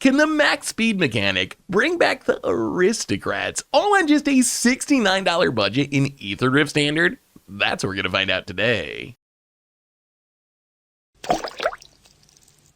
Can the max speed mechanic bring back the Aristocrats all on just a $69 budget in Ether Drift Standard? That's what we're going to find out today.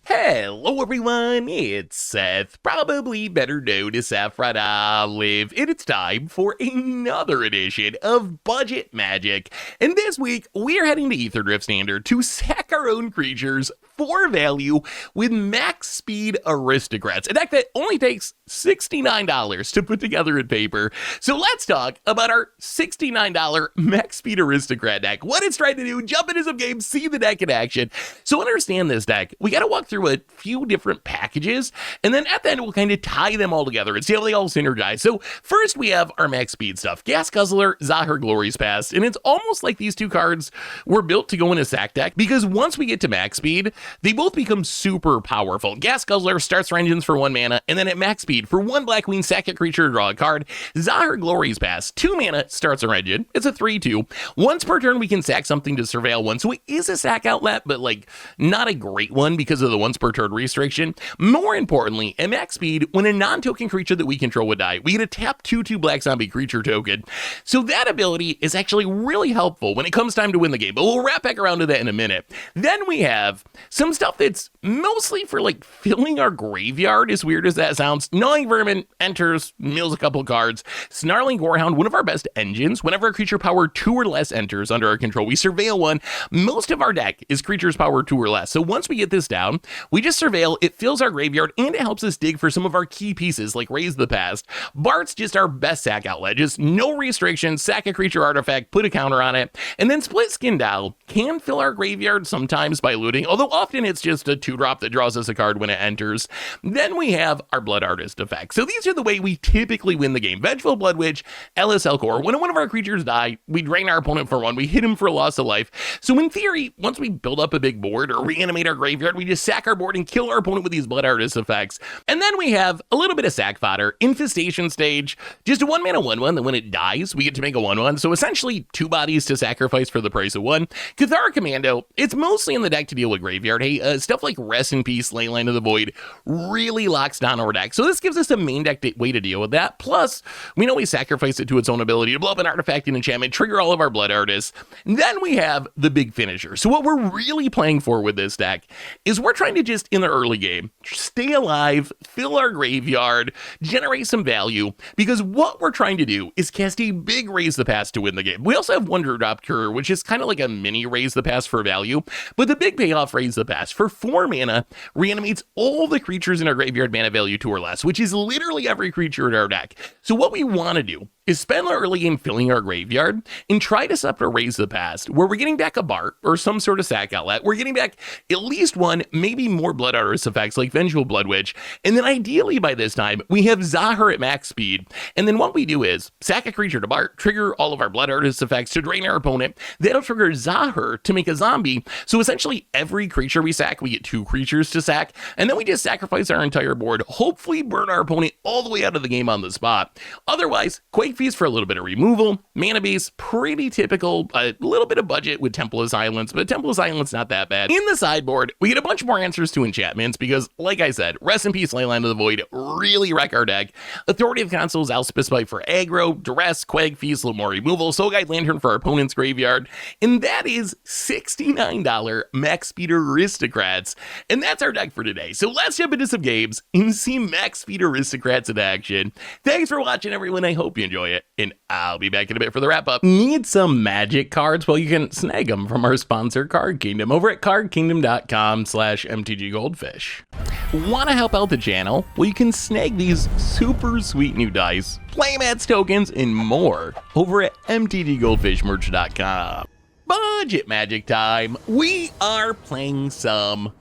Hello everyone, it's Seth, probably better known as Saffron Olive, and it's time for another edition of Budget Magic. And this week, we're heading to Ether Drift Standard to sack our own creatures for value with max speed Aristocrats, a deck that only takes $69 to put together in paper. So let's talk about our $69 max speed Aristocrat deck, what it's trying to do, jump into some games, see the deck in action. So to understand this deck, we gotta walk through a few different packages, and then at the end we'll kind of tie them all together and see how they all synergize. So first we have our max speed stuff, Gas Guzzler, Zahir Glory's Past, and it's almost like these two cards were built to go in a sack deck, because once we get to max speed, they both become super powerful. Gas Guzzler starts our engines for 1 mana, and then at max speed, for 1 black queen, sack a creature to draw a card. Zahir Glory's Past, 2 mana, starts our engine. It's a 3/2. Once per turn, we can sack something to surveil 1, so it is a sack outlet, but like not a great one because of the once per turn restriction. More importantly, at max speed, when a non-token creature that we control would die, we get a tap 2/2 black zombie creature token. So that ability is actually really helpful when it comes time to win the game, but we'll wrap back around to that in a minute. Then we have some stuff that's mostly for like filling our graveyard, as weird as that sounds. Gnawing Vermin enters, mills a couple cards. Snarling Gorehound, one of our best engines. Whenever a creature power 2 or less enters under our control, we surveil 1. Most of our deck is creatures power 2 or less, so once we get this down, we just surveil, it fills our graveyard, and it helps us dig for some of our key pieces like Raise the Past. Bart's just our best sack outlet, just no restrictions, sack a creature artifact, put a counter on it, and then Split Skin Dial can fill our graveyard sometimes by looting, although often it's just a 2-drop that draws us a card when it enters. Then we have our Blood Artist effect. So these are the way we typically win the game. Vengeful Blood Witch, LSL Core. When one of our creatures die, we drain our opponent for 1, we hit him for loss of life. So in theory, once we build up a big board or reanimate our graveyard, we just sack our board and kill our opponent with these Blood Artist effects. And then we have a little bit of sack fodder. Infestation Stage, just a 1 mana 1/1 that when it dies, we get to make a 1/1. So essentially 2 bodies to sacrifice for the price of 1. Cathar Commando, it's mostly in the deck to deal with graveyard. Hey, stuff like Rest in Peace, Leyline of the Void really locks down our deck. So this gives us a main deck way to deal with that. Plus, we know we sacrifice it to its own ability to blow up an artifact and enchantment, trigger all of our Blood Artists. And then we have the big finisher. So what we're really playing for with this deck is we're trying to just, in the early game, stay alive, fill our graveyard, generate some value, because what we're trying to do is cast a big Raise the Past to win the game. We also have Wonder Drop Cure, which is kind of like a mini Raise the Past for value, but the big payoff Raise the Past for 4 mana reanimates all the creatures in our graveyard mana value 2 or less, which is literally every creature in our deck. So what we want to do is spend the early game filling our graveyard and try to set up a Raise the Past where we're getting back a Bart or some sort of sack outlet. We're getting back at least 1, maybe more Blood Artist effects like Vengeful Blood Witch. And then ideally by this time, we have Zahir at max speed. And then what we do is sack a creature to Bart, trigger all of our Blood Artist effects to drain our opponent. That'll trigger Zahir to make a zombie. So essentially every creature we sack, we get 2 creatures to sack. And then we just sacrifice our entire board, hopefully burn our opponent all the way out of the game on the spot. Otherwise, Quake Feast for a little bit of removal. Mana Beast, pretty typical. A little bit of budget with Temple of Silence, but Temple of Silence not that bad. In the sideboard, we get a bunch more answers to enchantments because, like I said, Rest in Peace, Leyline of the Void really wreck our deck. Authority of Consuls, Auspice Bite for aggro, Duress, Quake Feast, a little more removal, Soul Guide Lantern for our opponent's graveyard, and that is $69 max speed Aristocrats. And that's our deck for today. So let's jump into some games and see max speed Aristocrats in action. Thanks for watching, everyone. I hope you enjoy it, and I'll be back in a bit for the wrap up. Need some magic cards? Well, you can snag them from our sponsor, Card Kingdom, over at cardkingdom.com/mtggoldfish. Want to help out the channel? Well, you can snag these super sweet new dice, playmats, tokens, and more over at mtggoldfishmerch.com. Budget magic time. We are playing some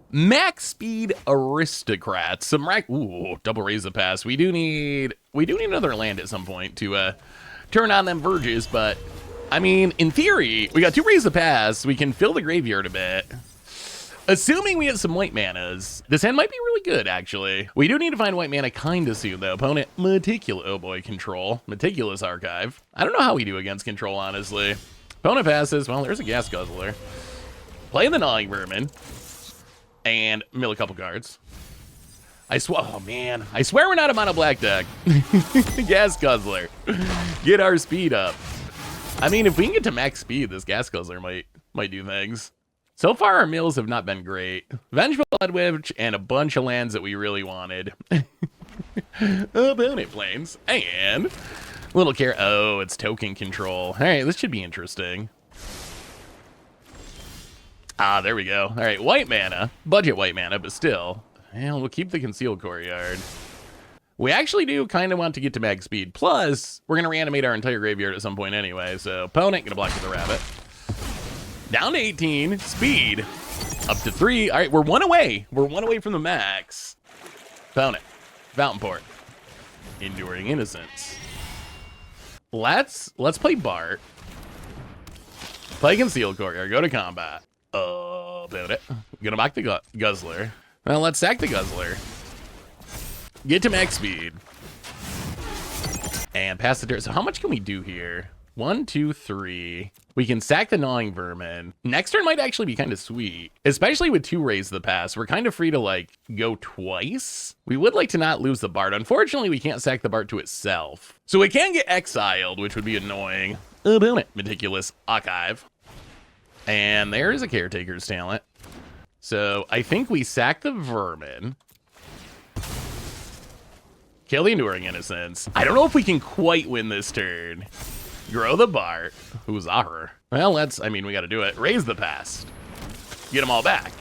max speed Aristocrats. Some double Raise the Past. We do need another land at some point to turn on them verges, but I mean, in theory, we got 2 Raise the Past. We can fill the graveyard a bit. Assuming we get some white manas, this hand might be really good, actually. We do need to find white mana kinda soon, though. Opponent, control. Meticulous Archive. I don't know how we do against control, honestly. Opponent passes. Well, there's a Gas Guzzler. Play the Gnawing Vermin. And mill a couple cards. I swear, oh man, I swear we're not a mono black deck. Gas Guzzler, get our speed up. I mean, if we can get to max speed, this Gas Guzzler might do things. So far, our mills have not been great. Vengeful Blood Witch and a bunch of lands that we really wanted. Opponent Plains and little care. Oh, it's token control. All right, this should be interesting. Ah, there we go. All right, white mana, budget white mana, but still. Well, we'll keep the Concealed Courtyard. We actually do kind of want to get to mag speed. Plus, we're going to reanimate our entire graveyard at some point anyway. So, opponent going to block with the rabbit. Down to 18. Speed. Up to 3. All right, we're 1 away. We're 1 away from the max. Opponent. Fountain Port. Enduring Innocence. Let's play Bart. Play Concealed Courtyard. Go to combat. Opponent. Gonna block the Guzzler. Well, let's sack the Guzzler. Get to max speed. And pass the turn. So how much can we do here? 1, 2, 3. We can sack the Gnawing Vermin. Next turn might actually be kind of sweet. Especially with 2 Raise the Pass. We're kind of free to, like, go twice. We would like to not lose the Bard. Unfortunately, we can't sack the Bard to itself. So it can get exiled, which would be annoying. Opponent. Meticulous Archive. And there's a Caretaker's Talent. So I think we sack the Vermin. Kill the Enduring Innocence. I don't know if we can quite win this turn. Grow the Bart. Who's her? Well, we got to do it. Raise the Past. Get them all back.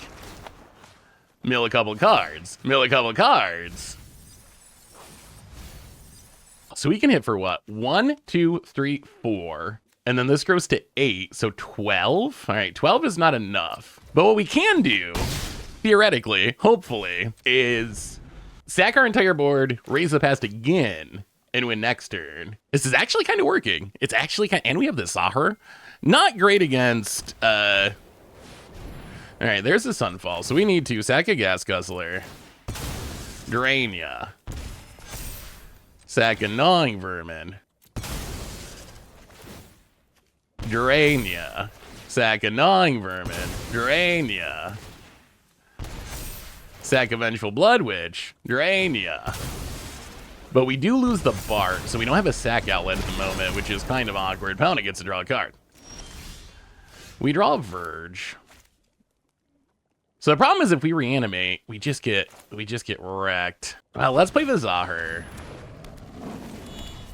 Mill a couple cards. Mill a couple cards. So we can hit for what? 1, 2, 3, 4. And then this grows to 8, so 12? All right, 12 is not enough. But what we can do, theoretically, hopefully, is sack our entire board, raise the past again, and win next turn. This is actually kind of working. It's actually kind of, and we have the Sahar. Not great against, all right, there's the Sunfall. So we need to sack a Gas Guzzler, drain ya, sack a Gnawing Vermin, drain ya, sack a Gnawing Vermin, drain ya, sack a Vengeful Blood Witch, drain ya. But we do lose the Bart, so we don't have a sack outlet at the moment, which is kind of awkward. Opponent gets to draw a card. We draw a Verge. So the problem is if we reanimate, we just get wrecked. Well, let's play the Zahir.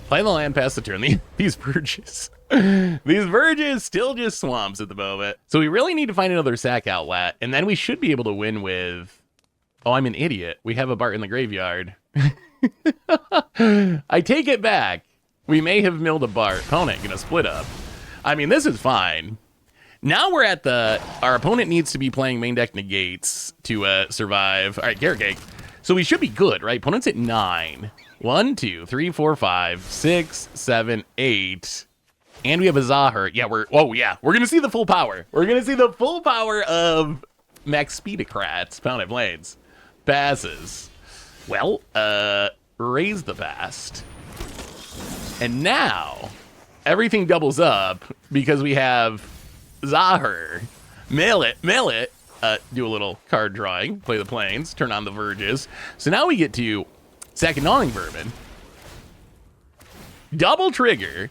Play the land, pass the turn. These Verges. These Verges still just swamps at the moment. So we really need to find another sack outlet, and then we should be able to win with... Oh, I'm an idiot. We have a Bart in the graveyard. I take it back. We may have milled a Bart. Opponent gonna split up. I mean, this is fine. Now we're at our opponent needs to be playing main deck negates to survive. All right, Carrot Cake. So we should be good, right? Opponent's at 9. 1, 2, 3, 4, 5, 6, 7, 8. And we have a Zahir. Yeah, we're gonna see the full power. We're gonna see the full power of Max Speedocrats. Opponent Plains. Passes. Well, raise the past. And now, everything doubles up because we have Zahir. Mill it. Do a little card drawing, play the Plains, turn on the Verges. So now we get to sack a Gnawing Vermin, double trigger,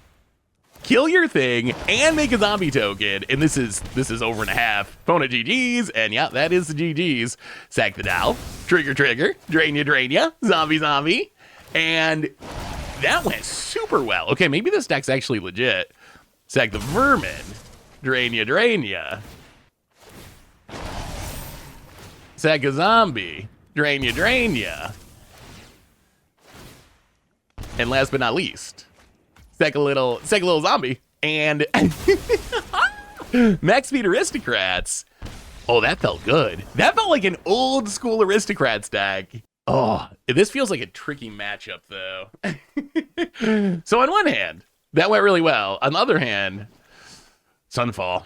kill your thing, and make a zombie token. And this is over and a half. Opponent GG's, and yeah, that is the GG's. Sack the Dow, trigger, drain ya, zombie. And that went super well. Okay, maybe this deck's actually legit. Sack the Vermin, drain ya. Sack a zombie, drain ya. And last but not least, sack a little zombie, and Max Speed Aristocrats. Oh, that felt good. That felt like an old school Aristocrats deck. Oh, this feels like a tricky matchup, though. So on one hand, that went really well. On the other hand, Sunfall.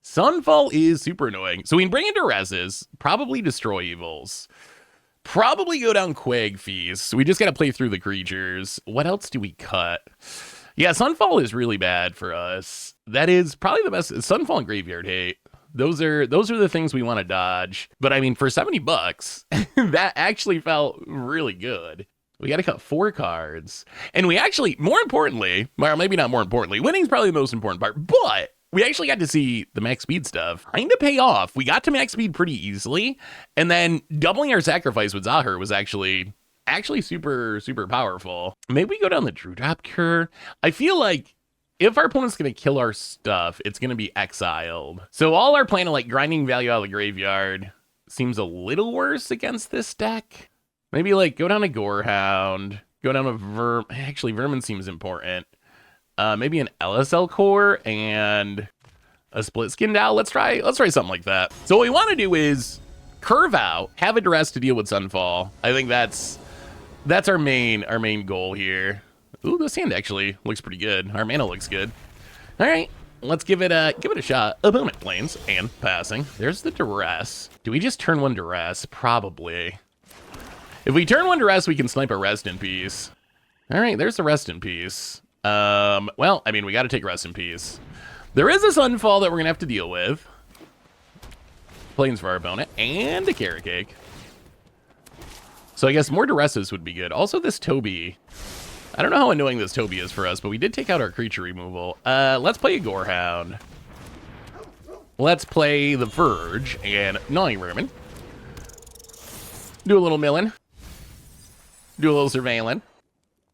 Sunfall is super annoying. So we can bring into Reses, probably destroy evils, probably go down Quag Feast. So we just got to play through the creatures. What else do we cut? Yeah, Sunfall is really bad for us. That is probably the best. Sunfall and Graveyard Hate. Those are the things we want to dodge. But I mean, for 70 bucks, that actually felt really good. We got to cut 4 cards. And we actually, more importantly, or maybe not more importantly, winning's probably the most important part, but we actually got to see the max speed stuff kind of pay off. We got to max speed pretty easily. And then doubling our sacrifice with Zahir was actually super, super powerful. Maybe we go down the Drew Drop Cure. I feel like if our opponent's going to kill our stuff, it's going to be exiled. So all our plan of like grinding value out of the graveyard seems a little worse against this deck. Maybe like go down to Gorehound, go down to actually Vermin seems important. Maybe an LSL core and a split skin Dow. Let's try something like that. So what we want to do is curve out, have a duress to deal with Sunfall. I think that's our main goal here. Ooh, this hand actually looks pretty good. Our mana looks good. All right, let's give it a shot. Opponent planes and passing. There's the duress. Do we just turn 1 duress? Probably. If we turn 1 duress, we can snipe a rest in peace. All right, there's the rest in peace. Well, I mean, we got to take rest in peace. There is a Sunfall that we're gonna have to deal with. Planes for our opponent and a carrot cake. So I guess more duresses would be good. Also, this Toby. I don't know how annoying this Toby is for us, but we did take out our creature removal. Let's play a Gorehound. Let's play the Verge and Gnawing Vermin. Do a little milling. Do a little surveilling.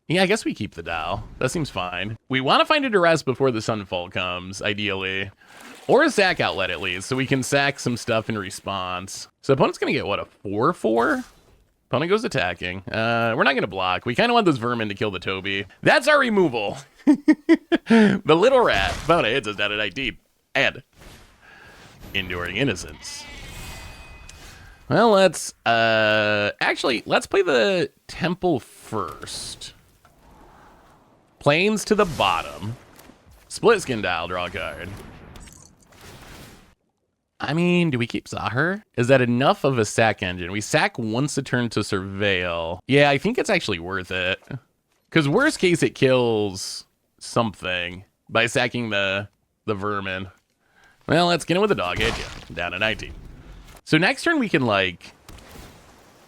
Yeah, I guess we keep the Dow. That seems fine. We want to find a duress before the Sunfall comes, ideally. Or a sack outlet, at least, so we can sack some stuff in response. So opponent's going to get, what, a 4/4? Opponent goes attacking. We're not going to block. We kind of want those vermin to kill the Toby. That's our removal. The little rat. Opponent hits us down at 19. And Enduring Innocence. Well, let's play the Temple first. Planes to the bottom. Split Skin Dial, draw a card. I mean, do we keep Zahir? Is that enough of a sack engine? We sack once a turn to surveil. Yeah, I think it's actually worth it. Because worst case, it kills something by sacking the vermin. Well, let's get in with a dog hit. Yeah, down to 19. So next turn, we can, like,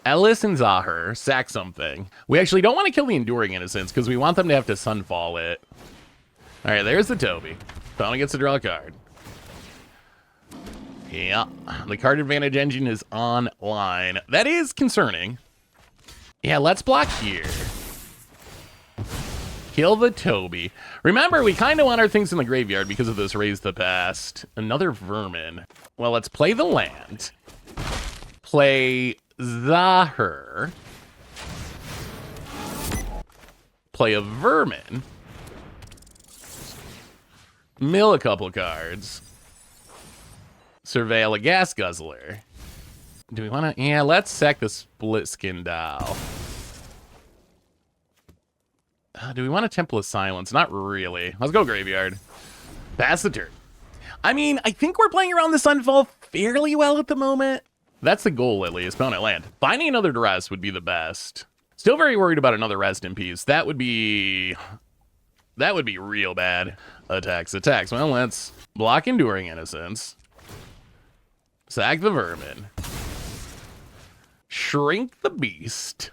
Ellis and Zahir sack something. We actually don't want to kill the Enduring Innocence because we want them to have to Sunfall it. All right, there's the Toby. Opponent gets to draw a card. Yeah, the card advantage engine is online. That is concerning. Yeah, let's block here. Kill the Toby. Remember, we kind of want our things in the graveyard because of this Raise the Past. Another vermin. Well, let's play the land. Play Zahir. Play a vermin. Mill a couple cards. Surveil a Gas Guzzler. Do we want to? Yeah, let's sack the Split Skin Doll. Do we want a Temple of Silence? Not really. Let's go Graveyard. Pass the turn. I mean, I think we're playing around the Sunfall fairly well at the moment. That's the goal, at least. Opponent land. Finding another duress would be the best. Still very worried about another Rest in Peace. That would be real bad. Attacks. Well, let's block Enduring Innocence. Sack the vermin. Shrink the beast.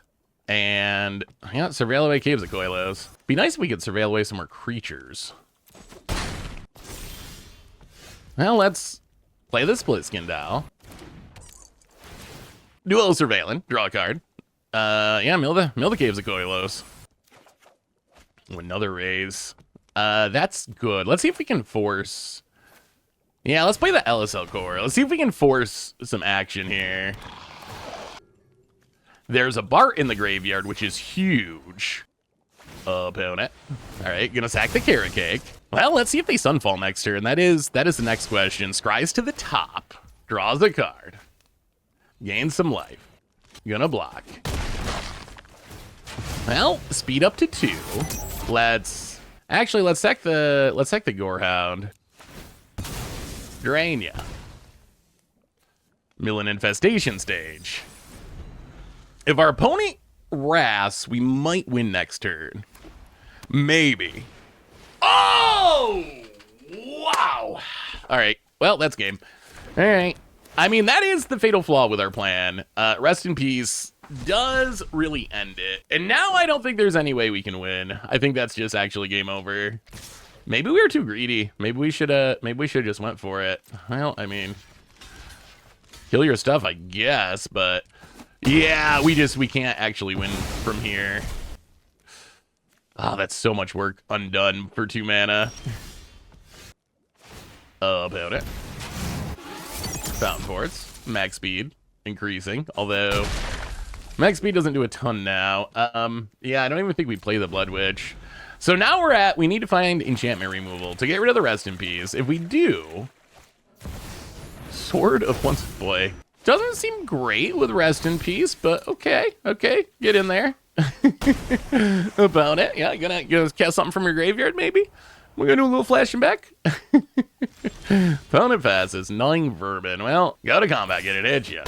And yeah, surveil away Caves of Koilos. Be nice if we could surveil away some more creatures. Well, let's play the Split Skin Doll. Do a little surveilling. Draw a card. Yeah, mill the Caves of Koilos. Another raise. That's good. Let's see if we can force. Yeah, let's play the LSL core. Let's see if we can force some action here. There's a Bart in the graveyard, which is huge. Opponent. All right, gonna sack the carrot cake. Well, let's see if they Sunfall next turn. That is the next question. Scries to the top. Draws a card. Gains some life. Gonna block. Well, speed up to 2. Let's sack the Gorehound. Drain ya. Mill an Infestation stage. If our opponent Wraths, we might win next turn. Maybe. Oh! Wow! All right. Well, that's game. All right. I mean, that is the fatal flaw with our plan. Rest in peace does really end it. And now I don't think there's any way we can win. I think that's just actually game over. Maybe we were too greedy. Maybe we should just went for it. Well, I mean, kill your stuff, I guess, but yeah, we can't actually win from here. Oh, that's so much work undone for 2 mana. About it. Fountain Forts, max speed increasing, although max speed doesn't do a ton now. Yeah, I don't even think we play the Blood Witch. So now we need to find enchantment removal to get rid of the Rest in Peace. If we do, Sword of Once, boy, doesn't seem great with Rest in Peace, but okay, get in there. About it, yeah, gonna cast something from your graveyard, maybe? We're gonna do a little flashing back. Opponent passes, 9 vermin. Well, go to combat, get it, hit ya.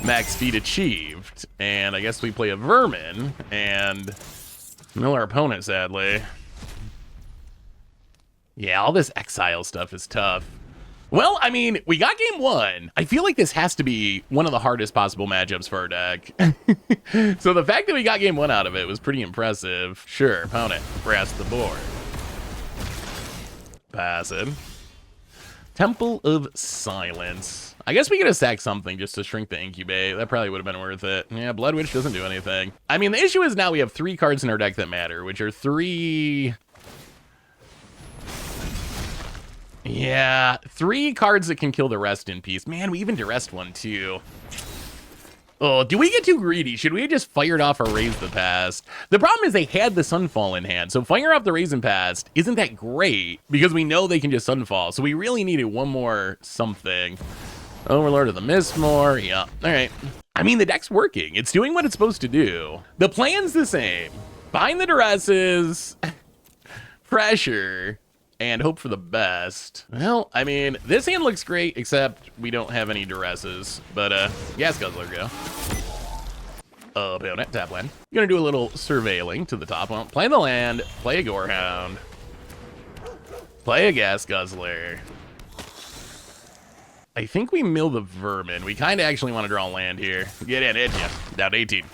Max speed achieved, and I guess we play a vermin and mill our opponent, sadly. Yeah, all this exile stuff is tough. Well, I mean, we got game 1. I feel like this has to be one of the hardest possible matchups for our deck. So the fact that we got game 1 out of it was pretty impressive. Sure, opponent, brass the board. Pass it. Temple of Silence. I guess we could have sacked something just to shrink the incubate. That probably would have been worth it. Yeah, Blood Witch doesn't do anything. I mean, the issue is now we have 3 cards in our deck that matter, which are 3... Yeah, 3 cards that can kill the Rest in Peace. Man, we even duressed one too. Oh, do we get too greedy? Should we have just fired off our Raise the Past? The problem is they had the Sunfall in hand, so fire off the Raise and Past isn't that great because we know they can just Sunfall, so we really needed one more something. Overlord of the Mistmore, yeah, all right. I mean, the deck's working. It's doing what it's supposed to do. The plan's the same. Bind the Duresses, pressure, and hope for the best. Well, I mean, this hand looks great, except we don't have any Duresses. But, Gas Guzzler, go. Opponent, tap land. Gonna do a little surveilling to the top. Well, play the land, play a Gorehound, play a Gas Guzzler. I think we mill the Vermin. We kind of actually want to draw land here. Get in, hit ya. Down to 18.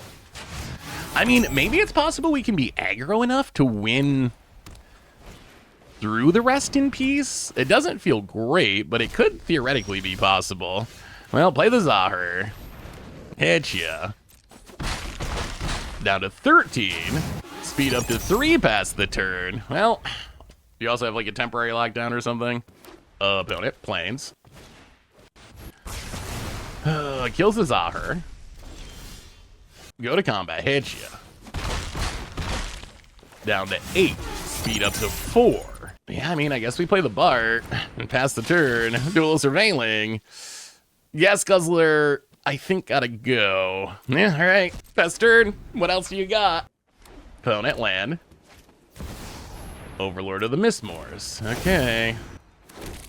I mean, maybe it's possible we can be aggro enough to win through the Rest in Peace. It doesn't feel great, but it could theoretically be possible. Well, play the Zahir. Hit ya. Down to 13. Speed up to 3 past the turn. Well, you also have like a temporary lockdown or something. Opponent, Plains. Kills the Zahir. Go to combat, hit ya. Down to 8. Speed up to 4. Yeah, I mean, I guess we play the Bart and pass the turn, do a little surveilling. Gas Guzzler, I think, gotta go. Yeah, all right. Pass turn. What else do you got? Opponent, land. Overlord of the Mistmores. Okay.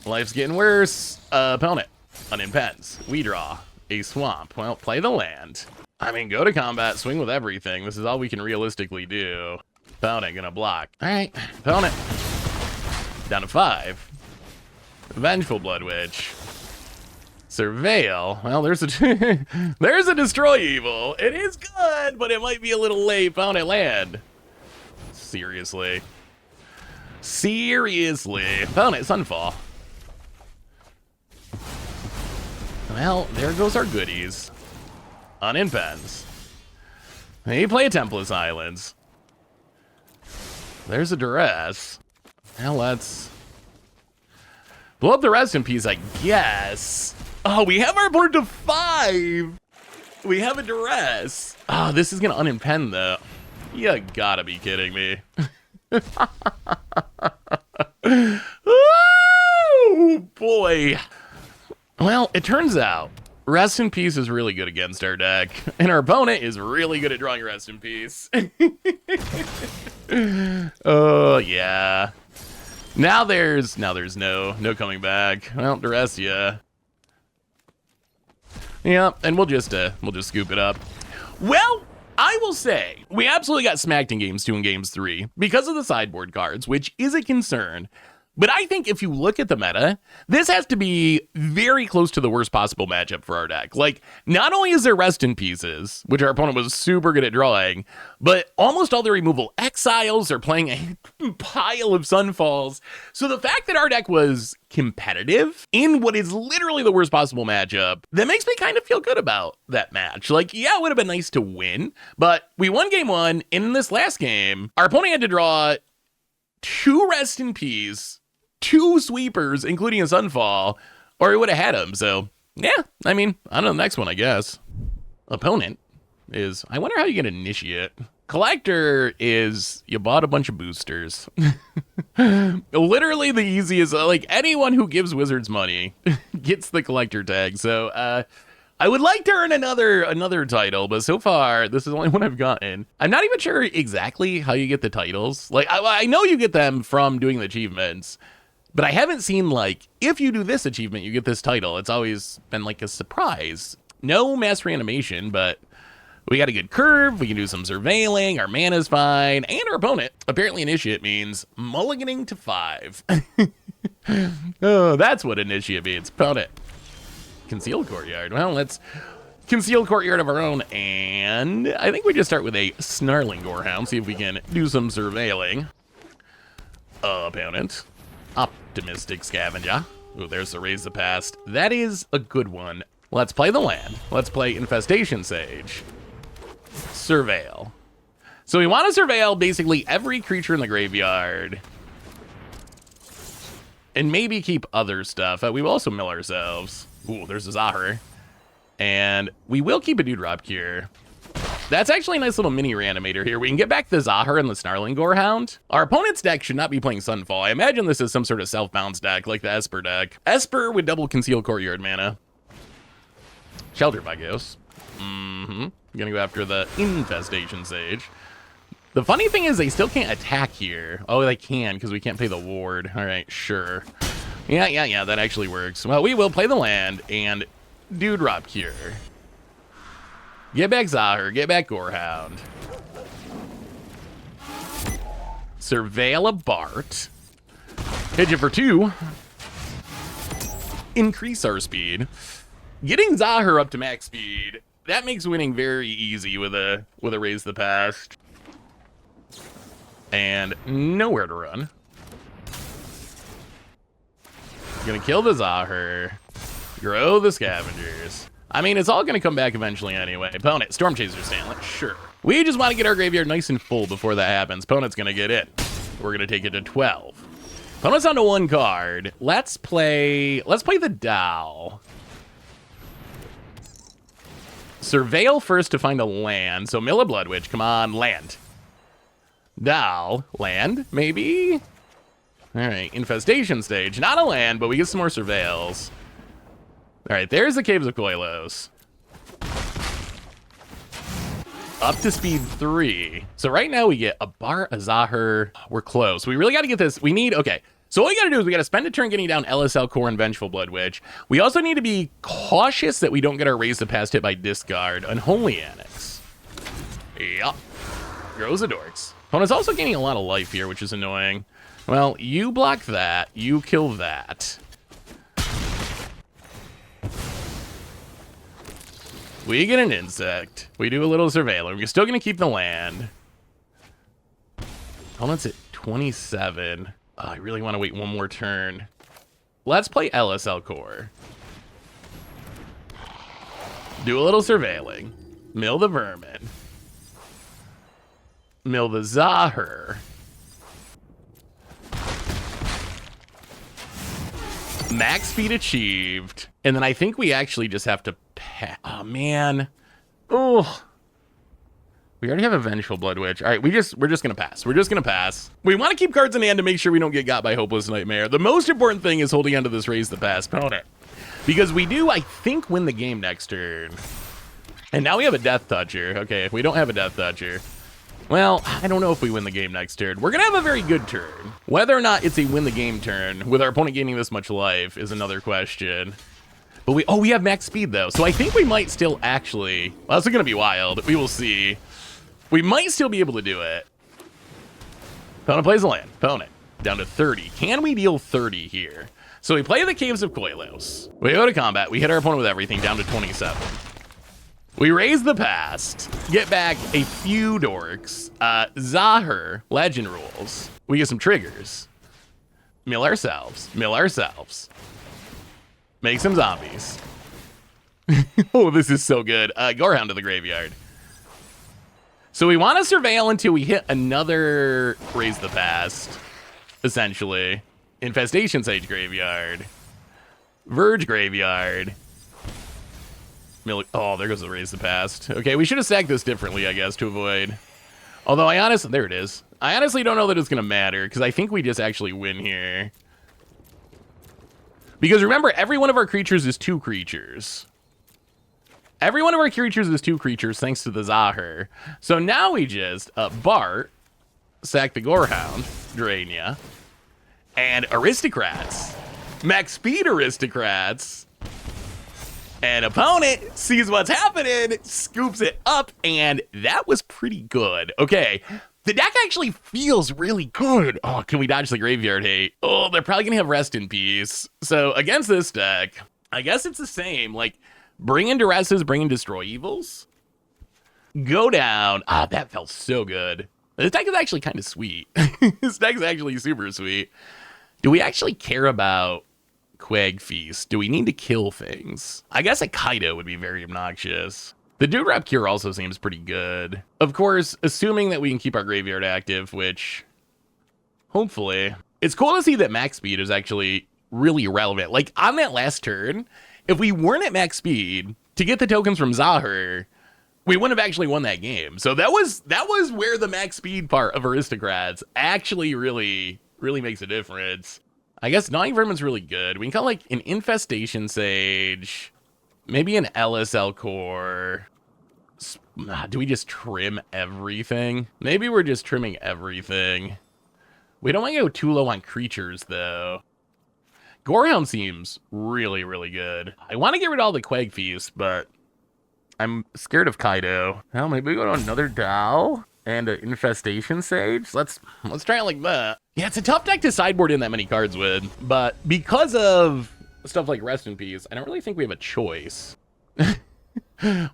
Life's getting worse. Opponent, unimpends. We draw a swamp. Well, play the land. I mean, go to combat, swing with everything. This is all we can realistically do. Opponent gonna block. All right, opponent. Down to 5. Vengeful Blood Witch. Surveil. Well, there's a there's a Destroy Evil. It is good, but it might be a little late. Opponent land. Seriously. Seriously. Opponent Sunfall. Well, there goes our goodies. Unimpends. They play a Templess Islands. There's a Duress. Well, let's blow up the Rest in Peace, I guess. Oh, we have our board to 5. We have a Duress. Oh, this is gonna unimpend though. You gotta be kidding me. Oh boy. Well, it turns out Rest in Peace is really good against our deck, and our opponent is really good at drawing Rest in Peace. Oh yeah. Now there's no coming back. Well, Duress, yeah. Yeah, and we'll just scoop it up. Well, I will say we absolutely got smacked in games 2 and games 3 because of the sideboard cards, which is a concern. But I think if you look at the meta, this has to be very close to the worst possible matchup for our deck. Like, not only is there Rest in Pieces, which our opponent was super good at drawing, but almost all the removal exiles are playing a pile of Sunfalls. So the fact that our deck was competitive in what is literally the worst possible matchup, that makes me kind of feel good about that match. Like, yeah, it would have been nice to win, but we won game one. In this last game, our opponent had to draw 2 Rest in Peace, 2 sweepers, including a Sunfall, or he would have had him. So, yeah, I mean, on to the next one, I guess. Opponent is, I wonder how you get Initiate. Collector is, you bought a bunch of boosters. Literally the easiest, like, anyone who gives Wizards money gets the Collector tag. So, I would like to earn another title, but so far, this is the only one I've gotten. I'm not even sure exactly how you get the titles. Like, I know you get them from doing the achievements, but I haven't seen, like, if you do this achievement, you get this title. It's always been, like, a surprise. No mass reanimation, but we got a good curve. We can do some surveilling. Our mana's fine. And our opponent, apparently Initiate means mulliganing to 5. Oh, that's what Initiate means. Opponent. Concealed Courtyard. Well, let's Concealed Courtyard of our own, and I think we just start with a Snarling Gorehound, see if we can do some surveilling. Opponent. Optimistic Scavenger. Ooh, there's the Raise the Past. That is a good one. Let's play the land. Let's play Infestation Sage. Surveil. So we want to surveil basically every creature in the graveyard. And maybe keep other stuff. We will also mill ourselves. Ooh, there's a Zahar. And we will keep a Dewdrop Cure. That's actually a nice little mini reanimator here. We can get back the Zahar and the Snarling Gorehound. Our opponent's deck should not be playing Sunfall. I imagine this is some sort of self-bounce deck, like the Esper deck. Esper with double Concealed Courtyard mana. Shelter by Ghost. Gonna go after the Infestation Sage. The funny thing is they still can't attack here. Oh, they can, because we can't pay the ward. All right, sure. Yeah, that actually works. Well, we will play the land and Dewdrop Cure. Get back Zahar, get back Gorehound. Surveil a Bart. Hit you for 2. Increase our speed. Getting Zahar up to max speed, that makes winning very easy with a Raise the Past. And nowhere to run. Gonna kill the Zahar. Grow the Scavengers. I mean, it's all gonna come back eventually anyway. Opponent, Storm Chaser Stanley, sure. We just want to get our graveyard nice and full before that happens. Opponent's gonna get it. We're gonna take it to 12. Opponent's on to 1 card. Let's play the Dow. Surveil first to find a land. So mill a Blood Witch, come on, land. Dow, land, maybe? All right, Infestation Stage. Not a land, but we get some more surveils. All right, there's the Caves of Koilos. Up to speed 3. So right now we get a Bar, a Zahar. We're close. We really got to get this. We need, okay. So all we got to do is we got to spend a turn getting down LSL Core and Vengeful Blood Witch. We also need to be cautious that we don't get our Raise the Past hit by discard. Unholy Annex. Yup. Grows the Dorks. Opponent's also gaining a lot of life here, which is annoying. Well, you block that. You kill that. We get an insect. We do a little surveillance. We're still going to keep the land. Opponent's at 27. Oh, I really want to wait one more turn. Let's play LSL Core. Do a little surveilling. Mill the Vermin. Mill the Zahar. Max speed achieved. And then I think we actually just have to pass. Oh, man. Oh. We already have a Vengeful Blood Witch. All right, we're just going to pass. We're just going to pass. We want to keep cards in hand to make sure we don't get got by Hopeless Nightmare. The most important thing is holding onto this Raise the Past opponent. Because we do, I think, win the game next turn. And now we have a Death Toucher. Okay, if we don't have a Death Toucher, well, I don't know if we win the game next turn. We're going to have a very good turn. Whether or not it's a win the game turn with our opponent gaining this much life is another question. But we have max speed, though. So I think we might still actually... Well, this is going to be wild. We will see. We might still be able to do it. Opponent plays the land. Opponent. down to 30. Can we deal 30 here? So we play the Caves of Koilos. We go to combat. We hit our opponent with everything down to 27. We raise the past, get back a few dorks. Zahir, legend rules. We get some triggers. Mill ourselves. Make some zombies. Oh, this is so good. Gorehound to the graveyard. So we want to surveil until we hit another raise the past, essentially. Infestation Sage graveyard. Verge graveyard. Oh, there goes the raise the past. Okay, we should have stacked this differently, I guess, to avoid. Although I honestly, there it is. I honestly don't know that it's going to matter, because I think we just actually win here. Because remember, every one of our creatures is 2 creatures. Every one of our creatures is 2 creatures, thanks to the Zahir. So now we just, Bart, sack the Gorehound, Drainia, and Aristocrats. Max speed Aristocrats. And opponent sees what's happening, scoops it up, and that was pretty good. Okay, the deck actually feels really good. Oh, can we dodge the graveyard hate? Oh, they're probably gonna have Rest in Peace. So against this deck, I guess it's the same. Like, bring in Duresses, bring in Destroy Evils. Go down. Ah, that felt so good. This deck is actually kind of sweet. This deck is actually super sweet. Do we actually care about Quag Feast? Do we need to kill things? I guess a Kaido would be very obnoxious. The Dewdrop Cure also seems pretty good. Of course, assuming that we can keep our graveyard active, which, hopefully. It's cool to see that max speed is actually really relevant. Like, on that last turn, if we weren't at max speed to get the tokens from Zahir, we wouldn't have actually won that game. So that was where the max speed part of Aristocrats actually really makes a difference. I guess Gnawing Vermin's really good. We can call like an Infestation Sage, maybe an LSL Core. Do we just trim everything? Maybe we're just trimming everything. We don't want to go too low on creatures, though. Gorehound seems really good. I want to get rid of all the Quag Feast, but I'm scared of Kaido. Well, maybe we go to another Dow and an Infestation Sage. Let's try it like that. Yeah, it's a tough deck to sideboard in that many cards with, but because of stuff like Rest in Peace, I don't really think we have a choice.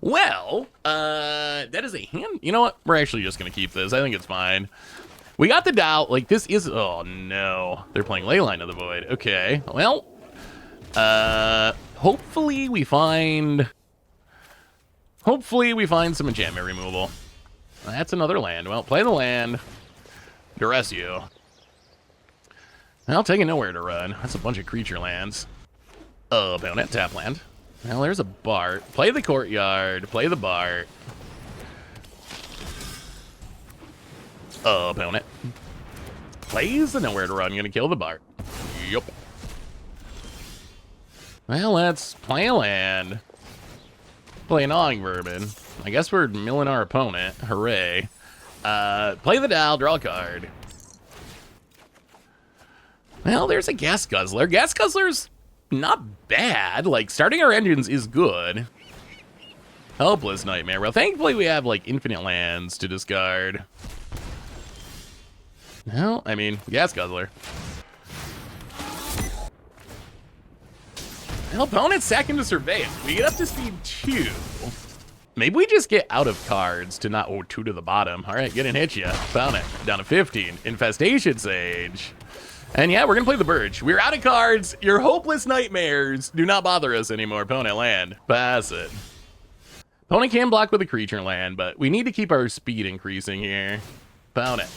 Well, that is a hand. You know what? We're actually just going to keep this. I think it's fine. We got the Dow. Like, this is... Oh, no. They're playing Leyline of the Void. Okay. Well, hopefully we find some enchantment removal. That's another land. Well, play the land. Duress you. I'll take it nowhere to run. That's a bunch of creature lands. Opponent, tap land. Well, there's a Bart. Play the Courtyard. Play the Bart. Opponent. Plays the nowhere to run. Gonna kill the Bart. Yup. Well, let's play a land. Play Gnawing Vermin. I guess we're milling our opponent. Hooray. Play the Dow, draw a card. Well, there's a Gas Guzzler. Gas Guzzler's not bad. Like, starting our engines is good. Helpless Nightmare. Well, thankfully we have, like, infinite lands to discard. No, I mean, Gas Guzzler. Well, opponent's second to Surveillance. We get up to speed 2. Maybe we just get out of cards to not... Oh, 2 to the bottom. All right, get in, hit ya. Opponent, down to 15. Infestation Sage. And yeah, we're going to play the Burge. We're out of cards. Your hopeless nightmares do not bother us anymore. Opponent land. Pass it. Opponent can block with a creature land, but we need to keep our speed increasing here. Opponent.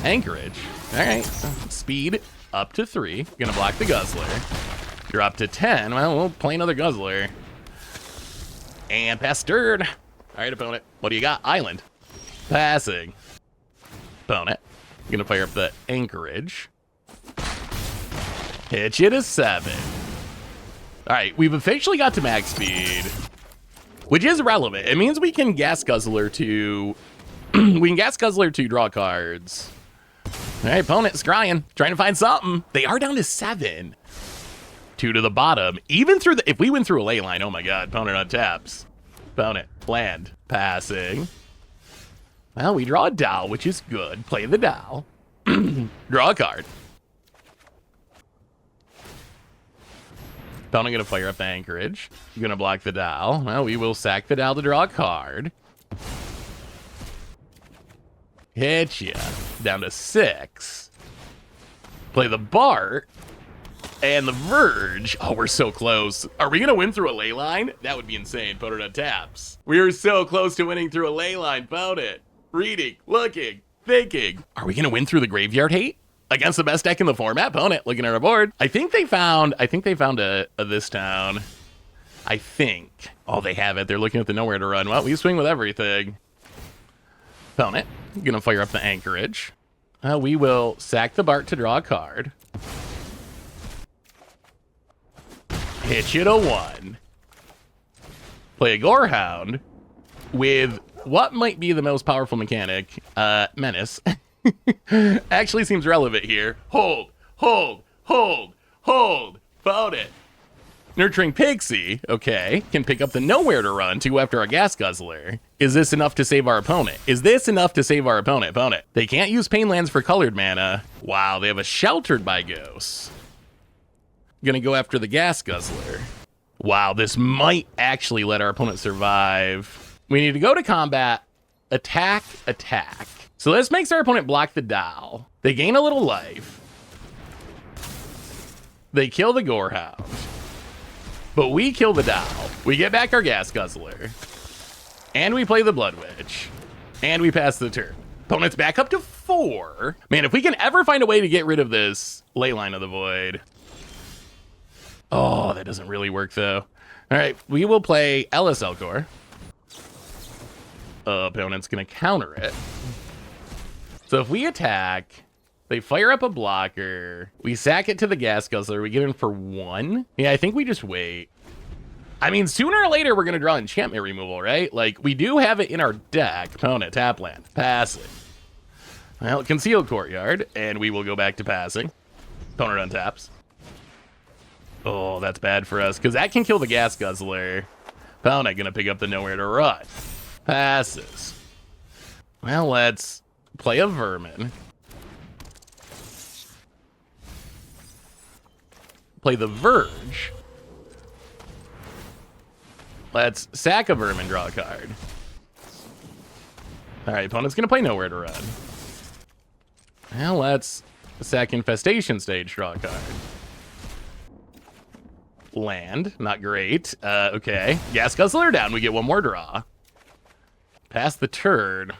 Anchorage. All right. Speed up to 3. Going to block the Guzzler. You're up to 10. Well, we'll play another Guzzler. And pass turn. All right, opponent. What do you got? Island. Passing. Opponent. Going to fire up the Anchorage. Hit you to 7. All right, we've officially got to max speed, which is relevant. It means we can Gas Guzzler to draw cards. All right, opponent scrying, trying to find something. They are down to 7. 2 to the bottom. Even through the... If we went through a ley line, oh my god, opponent untaps. Opponent, land, passing. Well, we draw a Dow, which is good. Play the Dow. Draw a card. Opponent gonna fire up the Anchorage. Gonna block the Dow. Well, we will sack the Dow to draw a card. Hit ya. Down to 6. Play the Bart. And the Verge. Oh, we're so close. Are we gonna win through a ley line? That would be insane. Put it on taps. We are so close to winning through a ley line. Found it. Reading, looking, thinking. Are we gonna win through the Graveyard Hate? Against the best deck in the format, opponent, looking at our board. I think they found a this town. I think. Oh, they have it. They're looking at the nowhere to run. Well, we swing with everything. Opponent, gonna fire up the Anchorage. We will sack the Bart to draw a card. Hit you to 1. Play a Gorehound with what might be the most powerful mechanic, Menace. Actually seems relevant here. Hold, hold, hold, hold. Found it. Nurturing Pixie, okay, can pick up the nowhere to run to after a Gas Guzzler. Is this enough to save our opponent? Is this enough to save our opponent? Opponent. They can't use Pain Lands for colored mana. Wow, they have a Sheltered by Ghosts. Gonna go after the Gas Guzzler. Wow, this might actually let our opponent survive. We need to go to combat, attack, attack. So this makes our opponent block the Dow. They gain a little life. They kill the Gorehound. But we kill the Dow. We get back our Gas Guzzler. And we play the Blood Witch. And we pass the turn. Opponent's back up to 4. Man, if we can ever find a way to get rid of this Leyline of the Void. Oh, that doesn't really work though. All right, we will play LSL Core. Opponent's gonna counter it. So if we attack, they fire up a blocker. We sack it to the Gas Guzzler. We get in for 1. Yeah, I think we just wait. I mean, sooner or later, we're going to draw enchantment removal, right? Like, we do have it in our deck. Opponent, tap land. Pass it. Well, Concealed Courtyard, and we will go back to passing. Opponent untaps. Oh, that's bad for us, because that can kill the Gas Guzzler. Opponent going to pick up the nowhere to run. Passes. Well, let's play a Vermin. Play the Verge. Let's sack a Vermin, draw a card. All right, opponent's gonna play nowhere to run. Well, let's sack Infestation Stage, draw a card. Land, not great. Okay, Gas Guzzler down, we get 1 more draw. Pass the turn.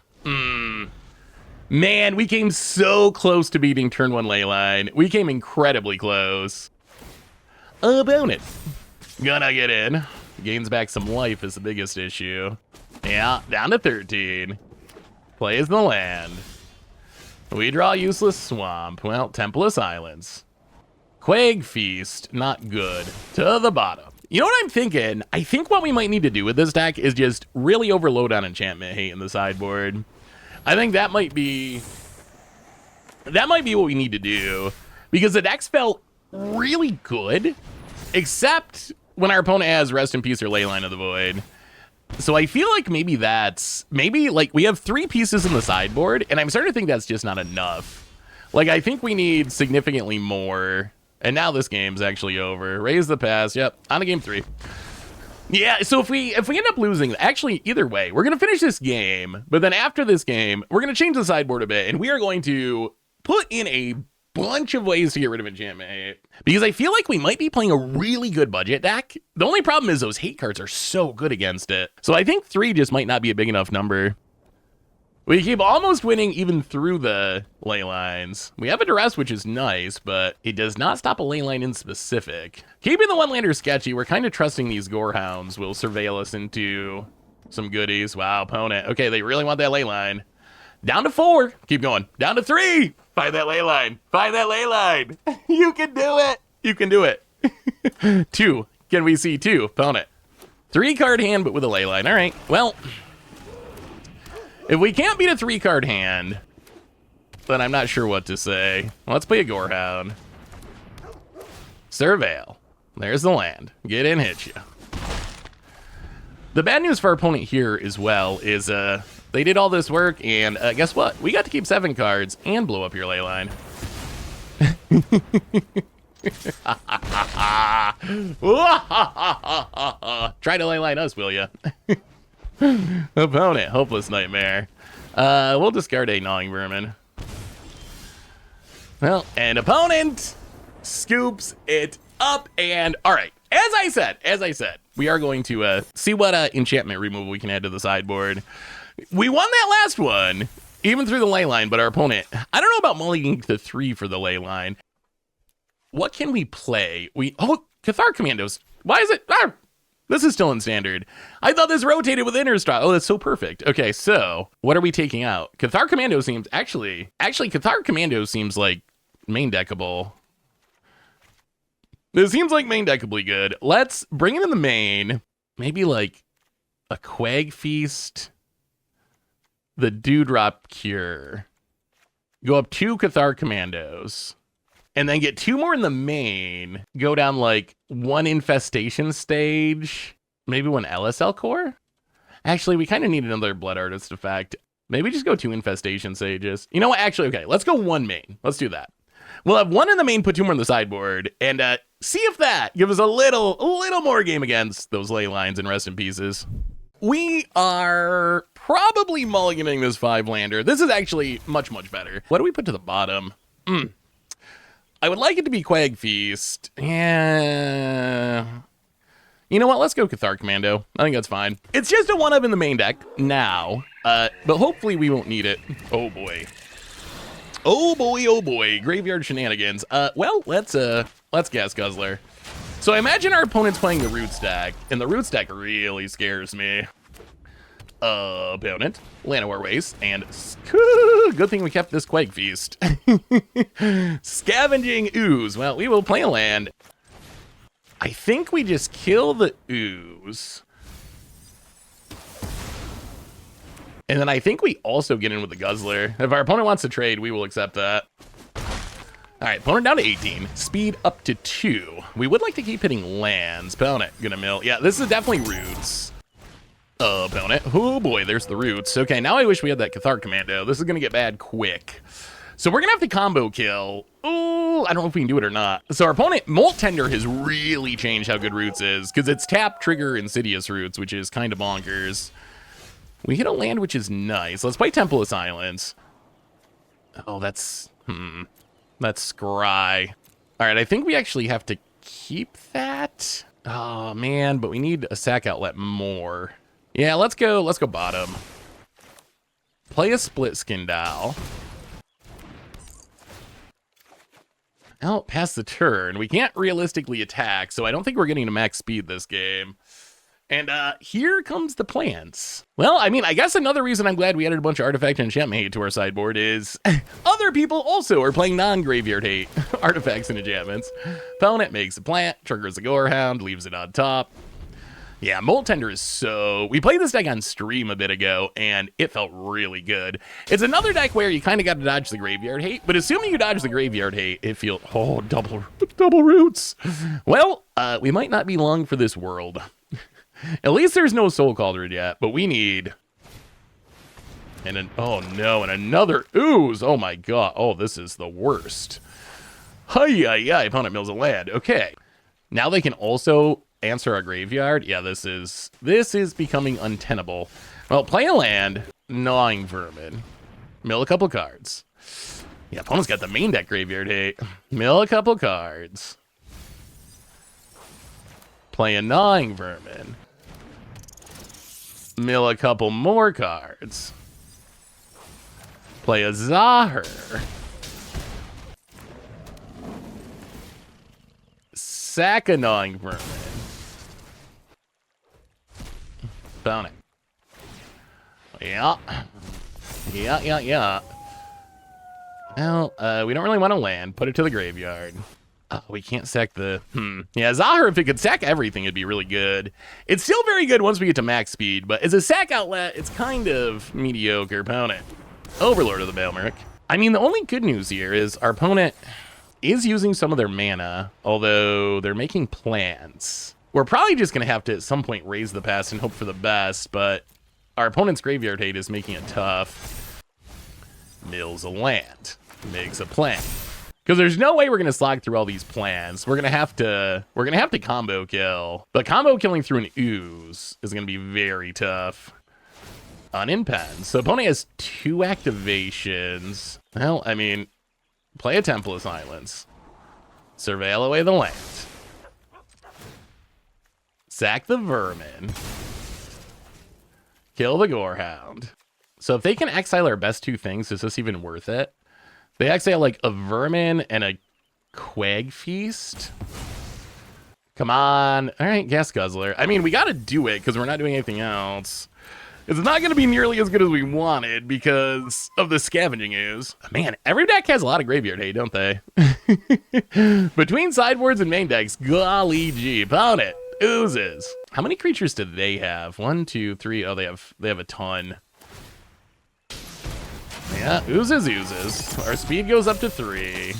Man, we came so close to beating turn 1 Leyline. We came incredibly close. Opponent gonna get in. Gains back some life is the biggest issue. Yeah, down to 13. Plays the land. We draw Useless Swamp. Well, Templous Islands. Quag Feast, not good. To the bottom. You know what I'm thinking? I think what we might need to do with this deck is just really overload on Enchantment Hate in the sideboard. I think that might be what we need to do. Because the decks felt really good, except when our opponent has Rest in Peace or Leyline of the Void. So I feel like maybe like we have 3 pieces in the sideboard, and I'm starting to think that's just not enough. Like, I think we need significantly more. And now this game's actually over. Raise the pass. Yep, on to game 3. Yeah, so if we end up losing, actually, either way, we're going to finish this game. But then after this game, we're going to change the sideboard a bit, and we are going to put in a bunch of ways to get rid of Enchantment Hate. Because I feel like we might be playing a really good budget deck. The only problem is those hate cards are so good against it. So I think 3 just might not be a big enough number. We keep almost winning even through the ley lines. We have a duress, which is nice, but it does not stop a ley line in specific. Keeping the one-lander sketchy, we're kind of trusting these Gorehounds will surveil us into some goodies. Wow, opponent. Okay, they really want that ley line. Down to 4. Keep going. Down to 3. Find that ley line. Find that ley line. You can do it. You can do it. 2. Can we see 2? Opponent. 3-card hand, but with a ley line. All right. Well, if we can't beat a 3-card hand, then I'm not sure what to say. Let's play a Gorehound. Surveil. There's the land. Get in, hit you. The bad news for our opponent here as well is they did all this work, and guess what? We got to keep 7 cards and blow up your ley line. Try to ley line us, will ya? Opponent, hopeless nightmare. We'll discard a gnawing vermin. Well, and opponent scoops it up, and all right. As I said, we are going to see what enchantment removal we can add to the sideboard. We won that last one, even through the ley line, but our opponent, I don't know about mulliganing to 3 for the ley line. What can we play? Cathar Commandos. Why is it? This is still in standard. I thought this rotated with Aristocrats. Oh, that's so perfect. Okay, so what are we taking out? Cathar Commando seems actually Cathar Commando seems like main deckable. This seems like main deckably good. Let's bring it in the main. Maybe like a Quag Feast, the Dewdrop Cure. Go up 2 Cathar Commandos. And then get 2 more in the main. Go down like 1 Infestation stage. Maybe 1 LSL core? Actually, we kind of need another Blood Artist effect. Maybe just go 2 Infestation stages. You know what? Actually, okay, let's go 1 main. Let's do that. We'll have 1 in the main, put 2 more in the sideboard, and see if that gives us a little more game against those ley lines and rest in pieces. We are probably mulliganing this 5-lander. This is actually much, much better. What do we put to the bottom? I would like it to be Quag Feast. Yeah. You know what? Let's go Cathar Commando. I think that's fine. It's just a 1-of in the main deck now, but hopefully we won't need it. Oh boy. Oh boy, oh boy. Graveyard shenanigans. Well, let's Gas Guzzler. So I imagine our opponent's playing the Roots deck, and the Roots deck really scares me. Opponent, Llanowar Waste, and good thing we kept this Quag Feast. Scavenging Ooze. Well, we will play a land. I think we just kill the Ooze. And then I think we also get in with the Guzzler. If our opponent wants to trade, we will accept that. All right, opponent down to 18. Speed up to 2. We would like to keep hitting lands. Opponent, gonna mill. Yeah, this is definitely Roots. Opponent. Oh boy, there's the Roots. Okay, now I wish we had that Cathar Commando. This is gonna get bad quick. So we're gonna have to combo kill. Oh, I don't know if we can do it or not. So our opponent, Molt Tender, has really changed how good Roots is, because it's tap, trigger, Insidious Roots, which is kind of bonkers. We hit a land, which is nice. Let's play Temple of Silence. Oh, that's scry. All right, I think we actually have to keep that. Oh man, but we need a sack outlet more. Yeah, let's go bottom. Play a Split Skin Doll. Out past the turn. We can't realistically attack, so I don't think we're getting to max speed this game. And here comes the plants. Well, I mean, I guess another reason I'm glad we added a bunch of artifact and enchantment hate to our sideboard is other people also are playing non-graveyard hate artifacts and enchantments. Opponent makes a plant, triggers a Gorehound, leaves it on top. Yeah, Molt Tender is so... We played this deck on stream a bit ago, and it felt really good. It's another deck where you kind of got to dodge the graveyard hate, but assuming you dodge the graveyard hate, it feels... Oh, double Roots. Well, we might not be long for this world. At least there's no Soul Cauldron yet, but we need... oh no, and another Ooze. Oh my god. Oh, this is the worst. Hi-yi-yi, opponent mills a land. Okay. Now they can also answer our graveyard. Yeah, this is becoming untenable. Well, play a land, Gnawing Vermin. Mill a couple cards. Yeah, opponent's got the main deck graveyard hate. Mill a couple cards. Play a Gnawing Vermin. Mill a couple more cards. Play a Zahir. Sack a Gnawing Vermin. Opponent. Yeah. Well, we don't really want to land. Put it to the graveyard. We can't sack the... Yeah, Zahir, if it could sack everything, it'd be really good. It's still very good once we get to max speed, but as a sack outlet, it's kind of mediocre. Opponent. Overlord of the Balmeric. I mean, the only good news here is our opponent is using some of their mana, although they're making plans. We're probably just going to have to, at some point, raise the past and hope for the best, but our opponent's graveyard hate is making it tough. Mills a land. Makes a plan. Because there's no way we're gonna slog through all these plants. We're gonna have to combo kill. But combo killing through an ooze is gonna be very tough. On Impen. So opponent has 2 activations. Well, I mean, play a Temple of Silence. Surveil away the land. Sack the Vermin. Kill the Gorehound. So if they can exile our best 2 things, is this even worth it? They exile like a Vermin and a Quag Feast. Come on. All right, Gas Guzzler. I mean, we got to do it because we're not doing anything else. It's not going to be nearly as good as we wanted because of the Scavenging Ooze. Man, every deck has a lot of graveyard hate, don't they? Between sideboards and main decks, golly gee, opponent, oozes. How many creatures do they have? 1, 2, 3. Oh, they have a ton. Yeah, oozes. Our speed goes up to 3.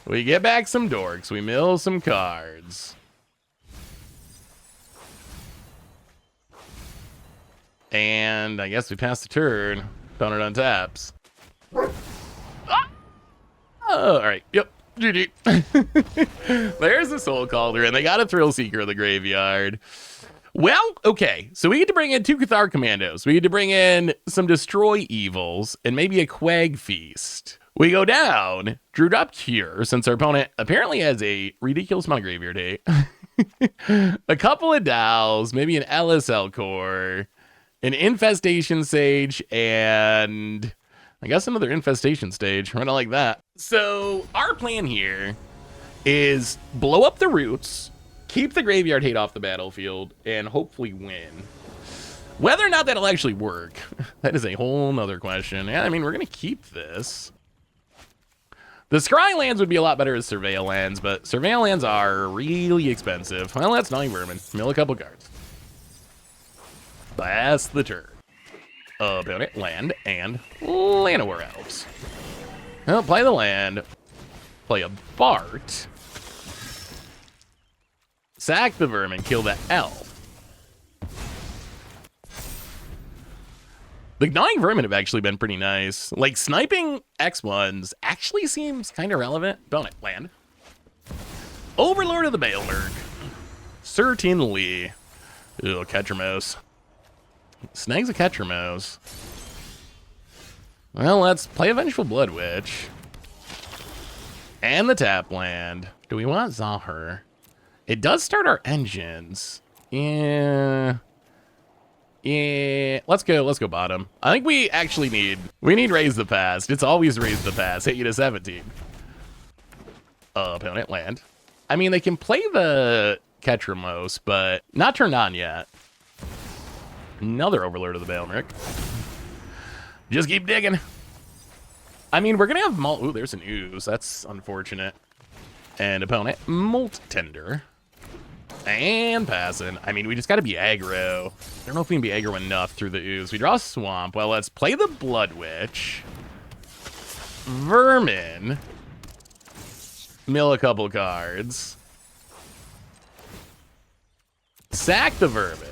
We get back some dorks. We mill some cards. And I guess we pass the turn. Opponent untaps. Ah! Oh, all right. Yep. GG. There's the Soul Cauldron. They got a Thrill Seeker in the graveyard. Well, okay. So we get to bring in 2 Cathar Commandos. We get to bring in some Destroy Evils and maybe a Quag Feast. We go down. Drew Drop Cure, since our opponent apparently has a ridiculous amount of graveyard hate. A couple of Dows, maybe an LSL Core. An Infestation Sage, and I guess another Infestation Stage. Right, I like that. So our plan here is blow up the roots, keep the graveyard hate off the battlefield, and hopefully win. Whether or not that'll actually work, that is a whole nother question. Yeah, I mean, we're going to keep this. The Scry lands would be a lot better as Surveil lands, but Surveil lands are really expensive. Well, that's 9 Vermin. Mill a couple cards. Pass the turn. Opponent, land, and Llanowar Elves. Well, play the land. Play a Bart. Sack the Vermin, kill the Elf. The Gnawing Vermin have actually been pretty nice. Like, sniping X1s actually seems kind of relevant. Opponent, land. Overlord of the Baelmerg. Certainly. Ew, Ketramos. Snags a Ketramos. Well, let's play a Vengeful Blood Witch. And the tap land. Do we want Zahar? It does start our engines. Yeah. Let's go bottom. I think we actually need Raise the Past. It's always Raise the Past. Hit you to 17. Opponent, land. I mean, they can play the Ketramos, but not turned on yet. Another Overlord of the Baelmerg. Just keep digging. I mean, we're going to have Ooh, there's an Ooze. That's unfortunate. And opponent, Molt Tender. And passing. I mean, we just got to be aggro. I don't know if we can be aggro enough through the Ooze. We draw Swamp. Well, let's play the Blood Witch. Vermin. Mill a couple cards. Sack the Vermin.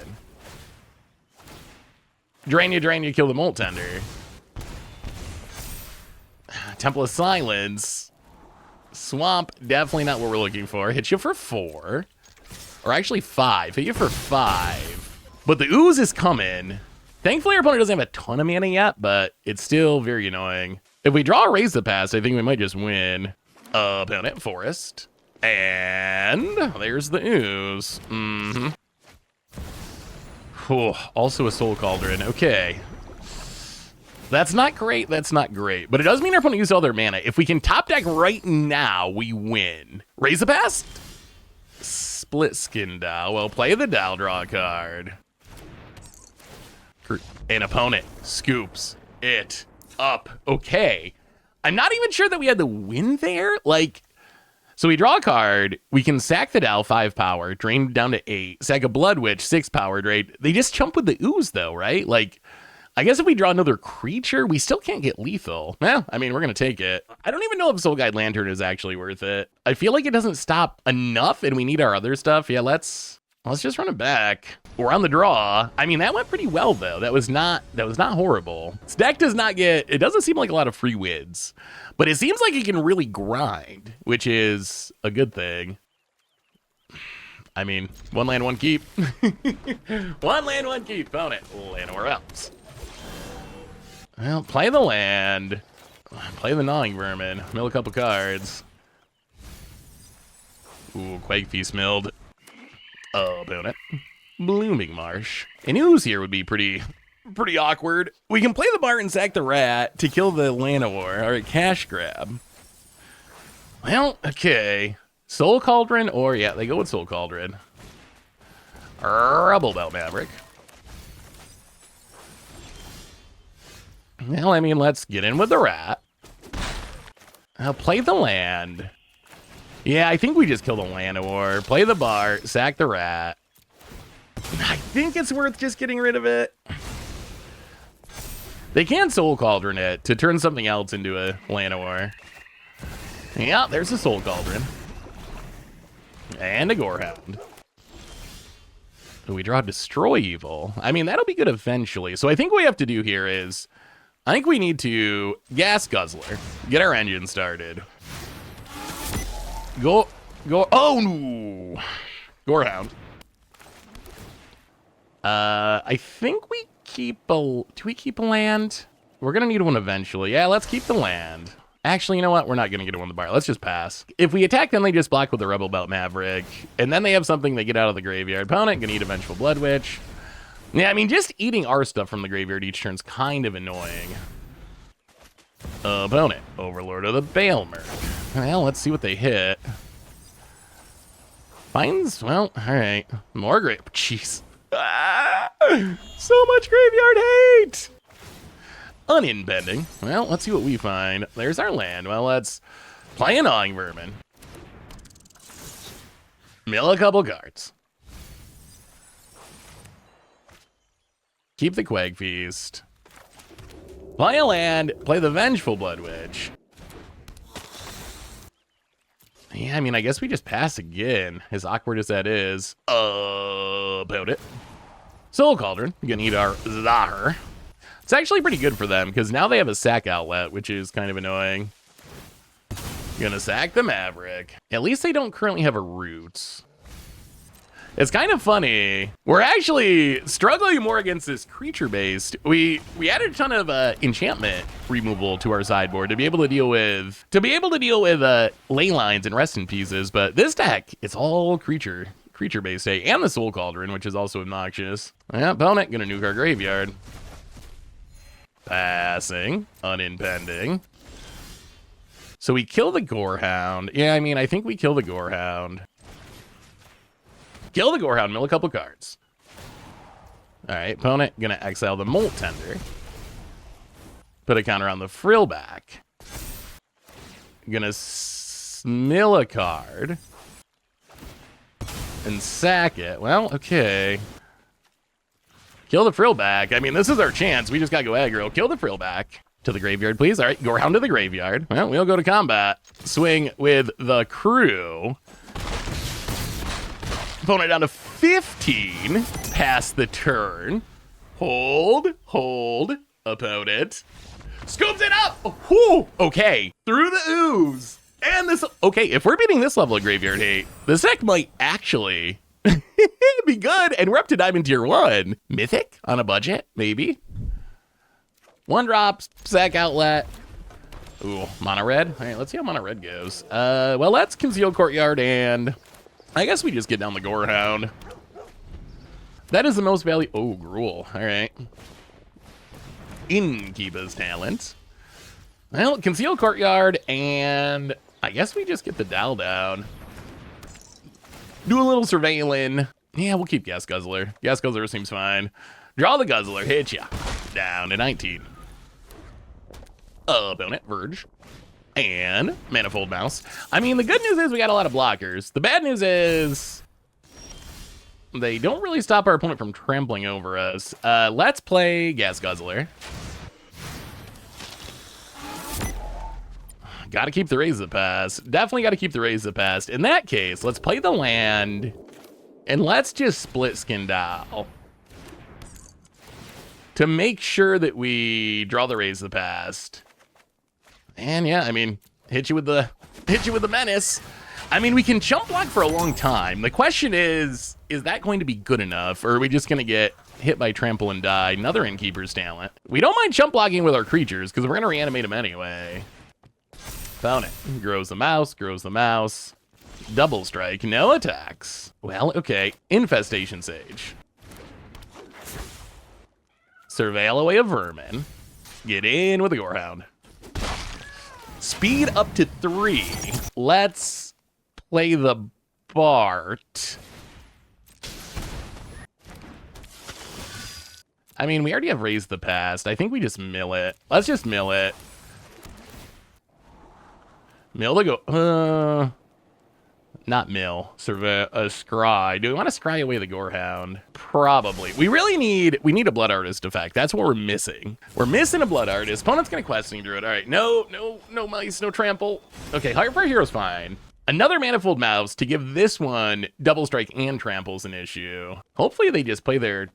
Drain you, kill the Molt Tender. Temple of Silence. Swamp, definitely not what we're looking for. Hit you for 4. Or actually 5. Hit you for 5. But the Ooze is coming. Thankfully, our opponent doesn't have a ton of mana yet, but it's still very annoying. If we draw a Raise the Past, I think we might just win. Opponent, Forest. And there's the Ooze. Mm-hmm. Oh, also a Soul Cauldron. Okay. That's not great. That's not great. But it does mean our opponent used all their mana. If we can top deck right now, we win. Raise the Past? Split Skin Dow. Well, play the Dow, draw a card. An opponent scoops it up. Okay. I'm not even sure that we had the win there. Like, so we draw a card, we can sack the Dow, 5 power, drain down to 8, sack a Blood Witch, 6 power, drain. They just chump with the Ooze though, right? Like, I guess if we draw another creature, we still can't get lethal. Well, I mean, we're going to take it. I don't even know if Soul Guide Lantern is actually worth it. I feel like it doesn't stop enough and we need our other stuff. Yeah, let's Let's just run it back. We're on the draw. I mean, that went pretty well though. That was not horrible. This deck does not get, it doesn't seem like a lot of free wins, but it seems like it can really grind, which is a good thing. I mean, one land, one keep. One land, one keep. Found it. Llanowar Elves. Well, play the land. Play the Gnawing Vermin. Mill a couple cards. Ooh, Quake Feast milled. Opponent. Blooming Marsh. An ooze here would be pretty awkward. We can play the Bart and sack the rat to kill the Llanowar. All right, cash grab. Well, okay. Soul Cauldron, or yeah, they go with Soul Cauldron. Rubble Belt Maverick. Well, I mean, let's get in with the rat. I'll play the land. Yeah, I think we just kill the Llanowar. Play the Bart, sack the rat. I think it's worth just getting rid of it. They can Soul Cauldron it to turn something else into a Llanowar. Yeah, there's a Soul Cauldron. And a Gorehound. We draw Destroy Evil. I mean, that'll be good eventually. So I think what we have to do here is, I think we need to Gas Guzzler. Get our engine started. Go, oh no! Gorehound. I think we keep do we keep a land? We're gonna need one eventually. Yeah, let's keep the land. Actually, you know what? We're not gonna get one the bar. Let's just pass. If we attack them, they just block with the Rebel Belt Maverick, and then they have something they get out of the graveyard. Opponent gonna eat a Vengeful Blood Witch. Yeah, I mean, just eating our stuff from the graveyard each turn's kind of annoying. Opponent, Overlord of the Baelmer. Well, let's see what they hit. Finds, well, all right. More grave, jeez. Ah, so much graveyard hate. Unimpending. Well, let's see what we find. There's our land. Well, let's play a Gnawing Vermin. Mill a couple cards. Keep the Quag Feast. Play a land. Play the Vengeful Blood Witch. Yeah, I mean, I guess we just pass again, as awkward as that is. About it. Soul Cauldron. We're gonna eat our Zahar. It's actually pretty good for them, because now they have a sack outlet, which is kind of annoying. Gonna sack the Maverick. At least they don't currently have a Roots. It's kind of funny. We're actually struggling more against this creature-based. We added a ton of enchantment removal to our sideboard to be able to deal with ley lines and rest in pieces, but this deck, it's all creature-based, and the Soul Cauldron, which is also obnoxious. Yeah, opponent gonna nuke our graveyard. Passing, unimpending. So we kill the Gorehound. Yeah, I mean, I think we kill the Gorehound. Kill the Gorehound, mill a couple cards. All right, opponent gonna exile the Molt Tender. Put a counter on the Frillback. Gonna mill a card. And sack it. Well, okay. Kill the Frillback. I mean, this is our chance. We just gotta go aggro. Kill the Frillback. To the graveyard, please. All right, Gorehound to the graveyard. Well, we'll go to combat. Swing with the crew. Opponent down to 15. Pass the turn. Hold. Opponent. Scoops it up. Whew. Okay. Through the ooze. And this. Okay, if we're beating this level of graveyard hate, this deck might actually be good. And we're up to Diamond Tier 1. Mythic on a budget, maybe. One drop, sack outlet. Ooh, mono red. All right, let's see how mono red goes. Well, let's Concealed Courtyard, and I guess we just get down the Gorehound. That is the most value. Oh, Gruul. All right. Innkeeper's Talent. Well, Concealed Courtyard, and I guess we just get the Dal down. Do a little surveilling. Yeah, we'll keep Gas Guzzler. Gas Guzzler seems fine. Draw the Guzzler, hit ya. Down to 19. Opponent, Verge. And Manifold Mouse. I mean, the good news is we got a lot of blockers. The bad news is they don't really stop our opponent from trampling over us. Let's play Gas Guzzler. Gotta keep the Raise the Past. Definitely gotta keep the Raise the Past. In that case, let's play the land. And let's just split Skin Doll to make sure that we draw the Raise the Past. And yeah, I mean, hit you with the menace. I mean, we can chump block for a long time. The question is that going to be good enough, or are we just going to get hit by trample and die? Another Innkeeper's Talent. We don't mind chump blocking with our creatures because we're going to reanimate them anyway. Found it. Grows the mouse, grows the mouse. Double strike, no attacks. Well, okay. Infestation Sage. Surveil away a vermin. Get in with the Gorehound. Speed up to 3. Let's play the Bart. I mean, we already have Raised the Past. I think we just mill it. Let's just mill it. Mill the go. Not mill. Scry. Do we want to scry away the Gorehound? Probably. We need a Blood Artist effect. That's what we're missing. We're missing a Blood Artist. Opponent's gonna Questing Druid. All right. No mice, no trample. Okay, Heart for a Hero's fine. Another Manifold Mouse to give this one Double Strike and Trample's an issue. Hopefully they just play their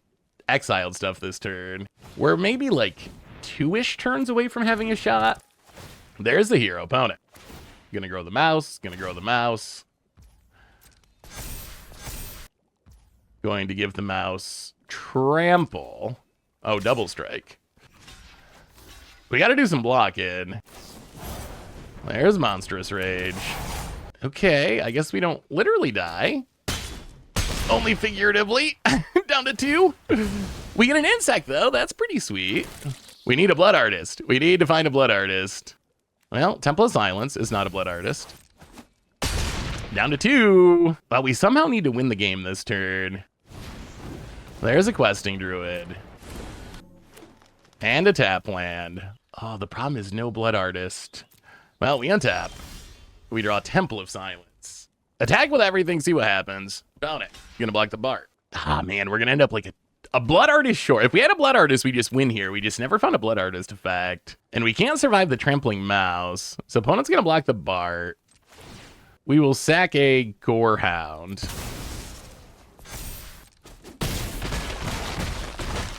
exiled stuff this turn. We're maybe like 2-ish turns away from having a shot. There's the hero opponent. Gonna grow the mouse, gonna grow the mouse. Going to give the mouse trample. Oh, double strike. We gotta do some blocking. There's Monstrous Rage. Okay, I guess we don't literally die. Only figuratively. Down to 2. We get an insect, though. That's pretty sweet. We need a Blood Artist. We need to find a Blood Artist. Well, Temple of Silence is not a Blood Artist. Down to 2. But we somehow need to win the game this turn. There's a Questing Druid. And a tap land. Oh, the problem is no Blood Artist. Well, we untap. We draw Temple of Silence. Attack with everything, see what happens. Found it. Gonna block the Bart. Ah, man, we're gonna end up like a Blood Artist short. If we had a Blood Artist, we just win here. We just never found a Blood Artist effect. And we can't survive the Trampling Mouse. So opponent's gonna block the Bart. We will sack a Gorehound.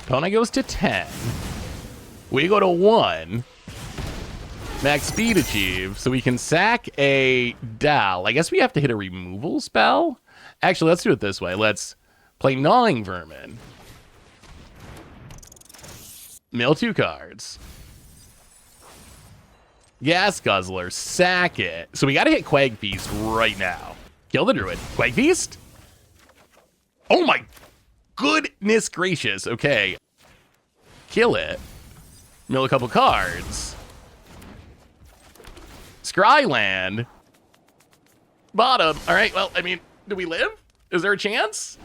Opponent goes to 10. We go to 1. Max speed achieved, so we can sack a Doll. I guess we have to hit a removal spell. Actually, let's do it this way. Let's play Gnawing Vermin. Mill 2 cards. Gas Guzzler, sack it. So we gotta hit Quag Feast right now. Kill the Druid. Quag Feast? Oh my goodness gracious. Okay. Kill it. Mill a couple cards. Scryland. Bottom. All right, well, I mean, do we live? Is there a chance?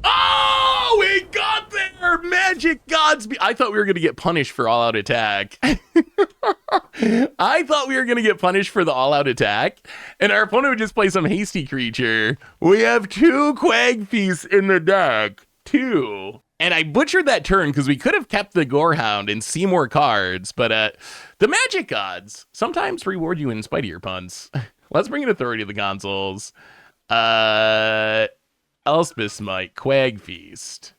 Oh, we got there! Magic gods. I thought we were going to get punished for all-out attack. I thought we were going to get punished for the all-out attack, and our opponent would just play some hasty creature. We have 2 Quag Feasts in the deck. 2. And I butchered that turn because we could have kept the Gorehound and see more cards, but the magic gods sometimes reward you in spite of your puns. Let's bring in Authority to the consoles. Elspeth Smite, Quag Feast.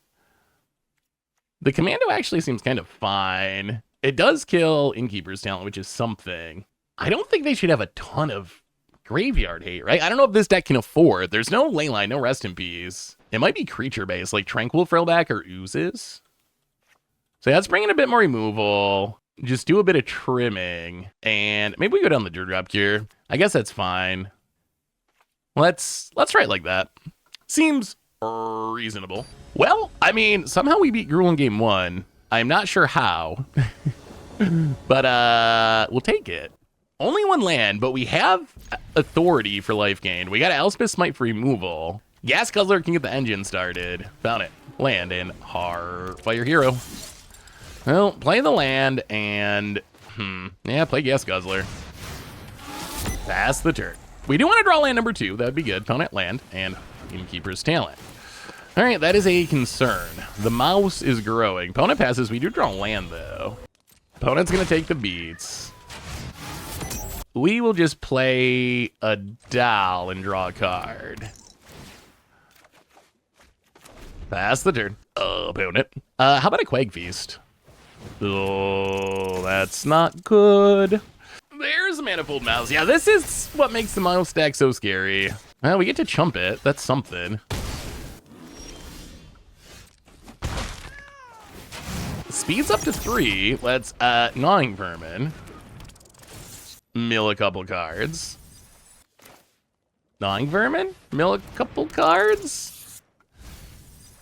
The Commando actually seems kind of fine. It does kill Innkeeper's Talent, which is something. I don't think they should have a ton of graveyard hate, right? I don't know if this deck can afford. There's no Leyline, no Rest in Peace. It might be creature-based, like Tranquil Frillback or Oozes. So yeah, let's bring in a bit more removal. Just do a bit of trimming. And maybe we go down the Dewdrop Cure. I guess that's fine. Let's try it like that. Seems reasonable. Well, I mean, somehow we beat Gruul in game 1. I'm not sure how. But we'll take it. Only 1 land, but we have Authority for life gain. We got Elspeth Smite for removal. Gas Guzzler can get the engine started. Found it. Land in Heartfire Hero. Well, play the land and... yeah, play Gas Guzzler. Pass the turn. We do want to draw land number 2. That would be good. Opponent land and Innkeeper's Talent. All right, that is a concern. The mouse is growing. Opponent passes. We do draw land, though. Opponent's going to take the beats. we will just play a doll and draw a card. Pass the turn. Opponent. How about a Quag Feast? Oh, that's not good. There's a Manifold Mouse. Yeah, this is what makes the mouse stack so scary. Well, we get to chump it. That's something. Speed's up to 3. Let's, Gnawing Vermin. Mill a couple cards. Gnawing Vermin? Mill a couple cards?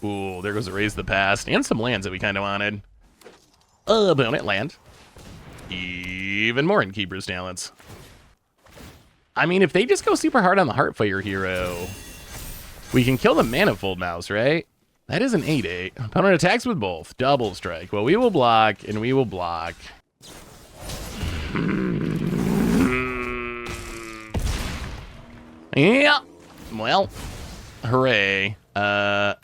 Ooh, there goes a Raise the Past. And some lands that we kind of wanted. Opponent land. Even more Innkeeper's Talents. I mean, if they just go super hard on the Heartfire hero, we can kill the Manifold Mouse, right? That is an 8/8. Opponent attacks with both. Double strike. Well, we will block, and we will block. Yeah. Well, hooray. Yeah.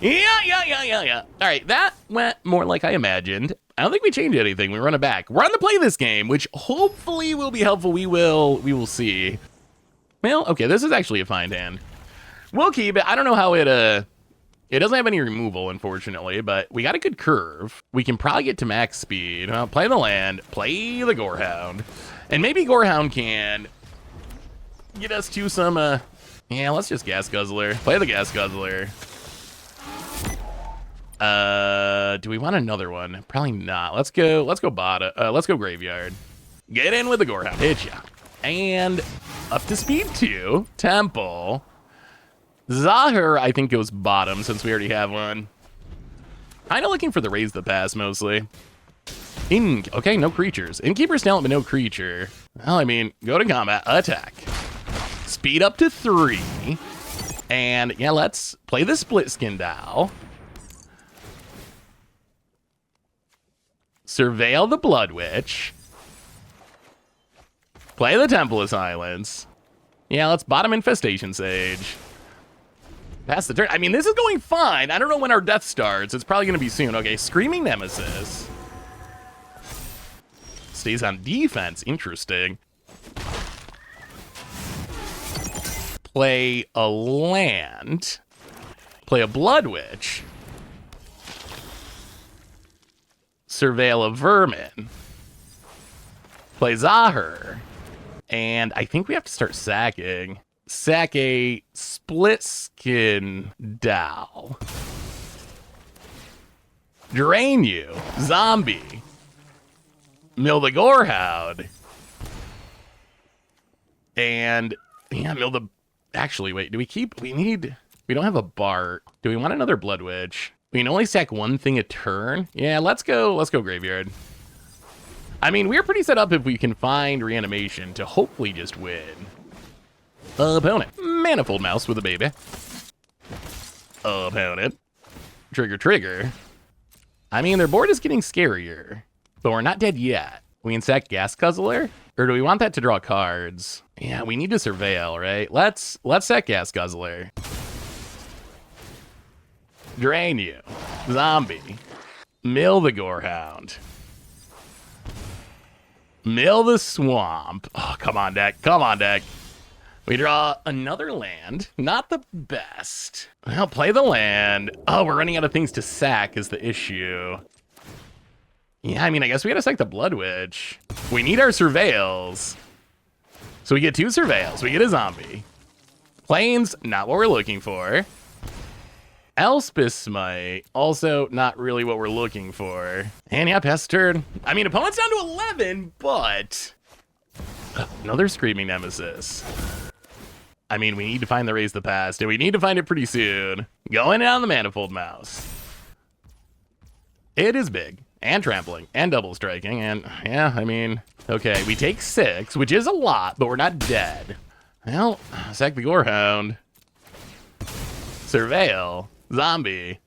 All right, that went more like I imagined. I don't think we changed anything. We run it back. We're on to play this game, which hopefully will be helpful. We will see. Well, okay, this is actually a fine hand. We'll keep it. I don't know how it doesn't have any removal, unfortunately, but we got a good curve. We can probably get to max speed. Play the land, play the Gorehound, and maybe Gorehound can get us to some, yeah, let's just Gas Guzzler. Play the Gas Guzzler. Do we want another one? Probably not. Let's go bottom. Let's go Graveyard. Get in with the Gorehound. Hit ya. And up to speed 2. Temple. Zahir, I think, goes bottom since we already have one. Kind of looking for the Raise the Pass mostly. Okay, no creatures. Innkeeper's Talent, but no creature. Well, I mean, go to combat. Attack. Speed up to 3. And yeah, let's play the Split Skin Dow. Surveil the Blood Witch. Play the Temple of Silence. Yeah, let's bottom Infestation Sage. Pass the turn. I mean, this is going fine. I don't know when our death starts. It's probably going to be soon. Okay, Screaming Nemesis. Stays on defense. Interesting. Play a land. Play a Blood Witch. Surveil a Vermin. Play Zahir. And I think we have to start sacking. Sack a Split Skin Dow. Drain you. Zombie. Mill the Gorehound. And yeah, mill the... Actually, wait, do we keep... We don't have a Bart. Do we want another Blood Witch? We can only sack one thing a turn. Yeah, let's go Graveyard. I mean, we're pretty set up if we can find Reanimation to hopefully just win. Opponent. Manifold Mouse with a baby. Opponent. Trigger. I mean, their board is getting scarier, but we're not dead yet. We can sack Gas Guzzler? Or do we want that to draw cards? Yeah, we need to Surveil, right? Let's sack Gas Guzzler. Drain you. Zombie. Mill the Gorehound. Mill the Swamp. Oh, come on, deck. We draw another land. Not the best. Well, play the land. Oh, we're running out of things to sack is the issue. Yeah, I mean, I guess we gotta sack the Blood Witch. We need our Surveils. So we get 2 Surveils. We get a zombie. Plains, not what we're looking for. Elspeth Smite, also not really what we're looking for. And yeah, pass turn. I mean, opponent's down to 11, but... Another Screaming Nemesis. I mean, we need to find the Raise the Past, and we need to find it pretty soon. Going down the Manifold Mouse. It is big, and trampling, and double striking, and yeah, I mean, okay, we take 6, which is a lot, but we're not dead. Well, sack the Gorehound. Surveil. Zombie.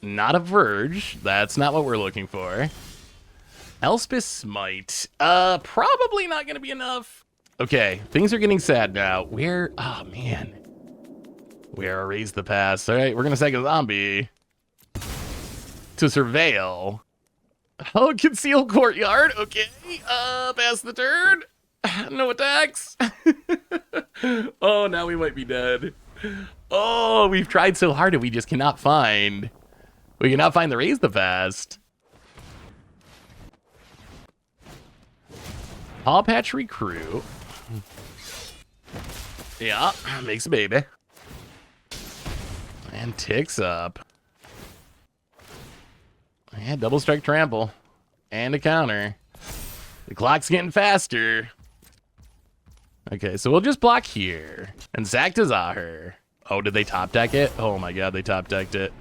Not a Verge. That's not what we're looking for. Elspeth Smite. Probably not going to be enough. Okay, things are getting sad now. Where? Oh, man. Where Raise the Pass. All right, we're going to sack a zombie. To Surveil. Oh, concealed courtyard. Okay. Pass the turn. No attacks. Oh, now we might be dead. Oh, we've tried so hard and we just cannot find. We cannot find the raise the fast. Paw Patch Recruit. Yeah, makes a baby. And ticks up. Yeah, double strike trample. And a counter. The clock's getting faster. Okay, so we'll just block here. And sack to Zahir. Oh, did they top deck it? Oh my god, they top decked it.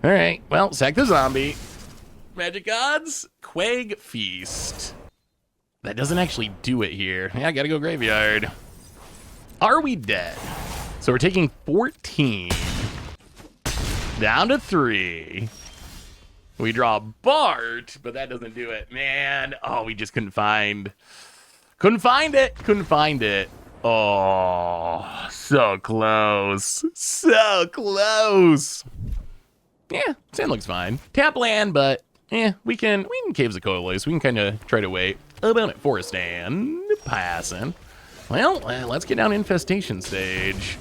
Alright, well, sack the zombie. Magic Gods, Quag Feast. That doesn't actually do it here. Yeah, I gotta go graveyard. Are we dead? So we're taking 14. Down to 3. We draw Bart, but that doesn't do it. Man, oh, we just couldn't find. Couldn't find it. Couldn't find it. Oh, so close. So close. Yeah, sand looks fine. Tap land, but we can Caves of Coalesce. We can kind of try to wait. About it, Forest Stand. Passing. Well, let's get down Infestation stage.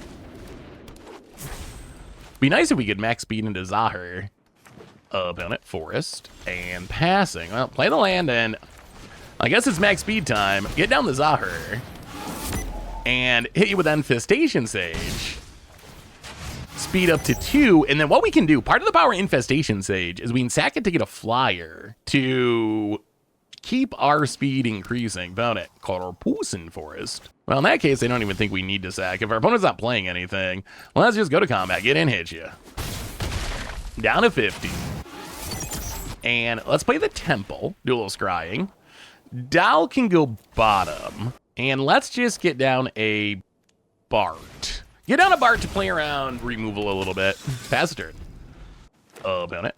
Be nice if we could max speed into Zahir. About it, Forest. And passing. Well, play the land and I guess it's max speed time. Get down the Zahir. And hit you with Infestation Sage. Speed up to 2, and then what we can do, part of the power of Infestation Sage is we can sack it to get a flyer to keep our speed increasing. Found it. Corpusen Forest. Well, in that case, I don't even think we need to sack. If our opponent's not playing anything, well, let's just go to combat, get in, hit you. Down to 50. And let's play the Temple, do a little scrying. Dal can go bottom, and let's just get down a Bart. Get down a Bart to play around removal a little bit. Pass the turn. Opponent.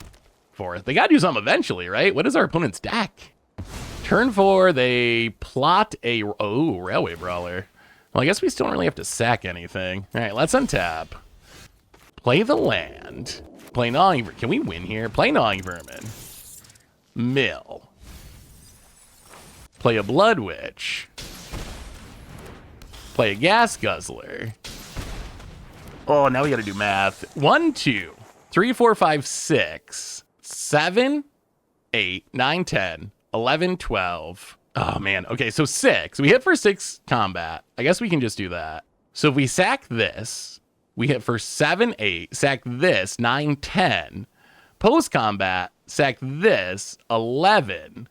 4. They gotta do something eventually, right? What is our opponent's deck? Turn 4, they plot a... Oh, Railway Brawler. Well, I guess we still don't really have to sack anything. All right, let's untap. Play the land. Play Gnawing Vermin. Can we win here? Play Gnawing Vermin. Mill. Play a Blood Witch. Play a Gas Guzzler. Oh, now we gotta do math. 1, 2, 3, 4, 5, 6, 7, 8, 9, 10, 11, 12. Oh, man. Okay, so 6. We hit for 6 combat. I guess we can just do that. So if we sack this, we hit for 7, 8, sack this, 9, 10. Post-combat, sack this, 11,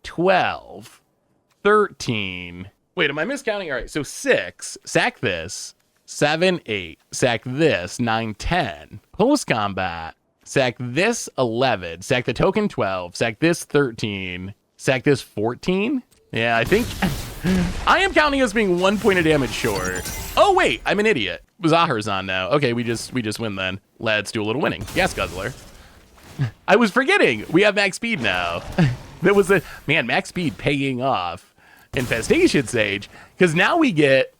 12, 13. Wait, am I miscounting? All right, so 6, sack this, 7, 8, sack this, 9, 10. Post-combat, sack this, 11, sack the token, 12, sack this, 13, sack this, 14? Yeah, I think I am counting us being 1 point of damage short. Oh, wait, I'm an idiot. Zahir's on now. Okay, we just win then. Let's do a little winning. Gas Guzzler. I was forgetting. We have max speed now. That was man, max speed paying off. Infestation Sage, because now we get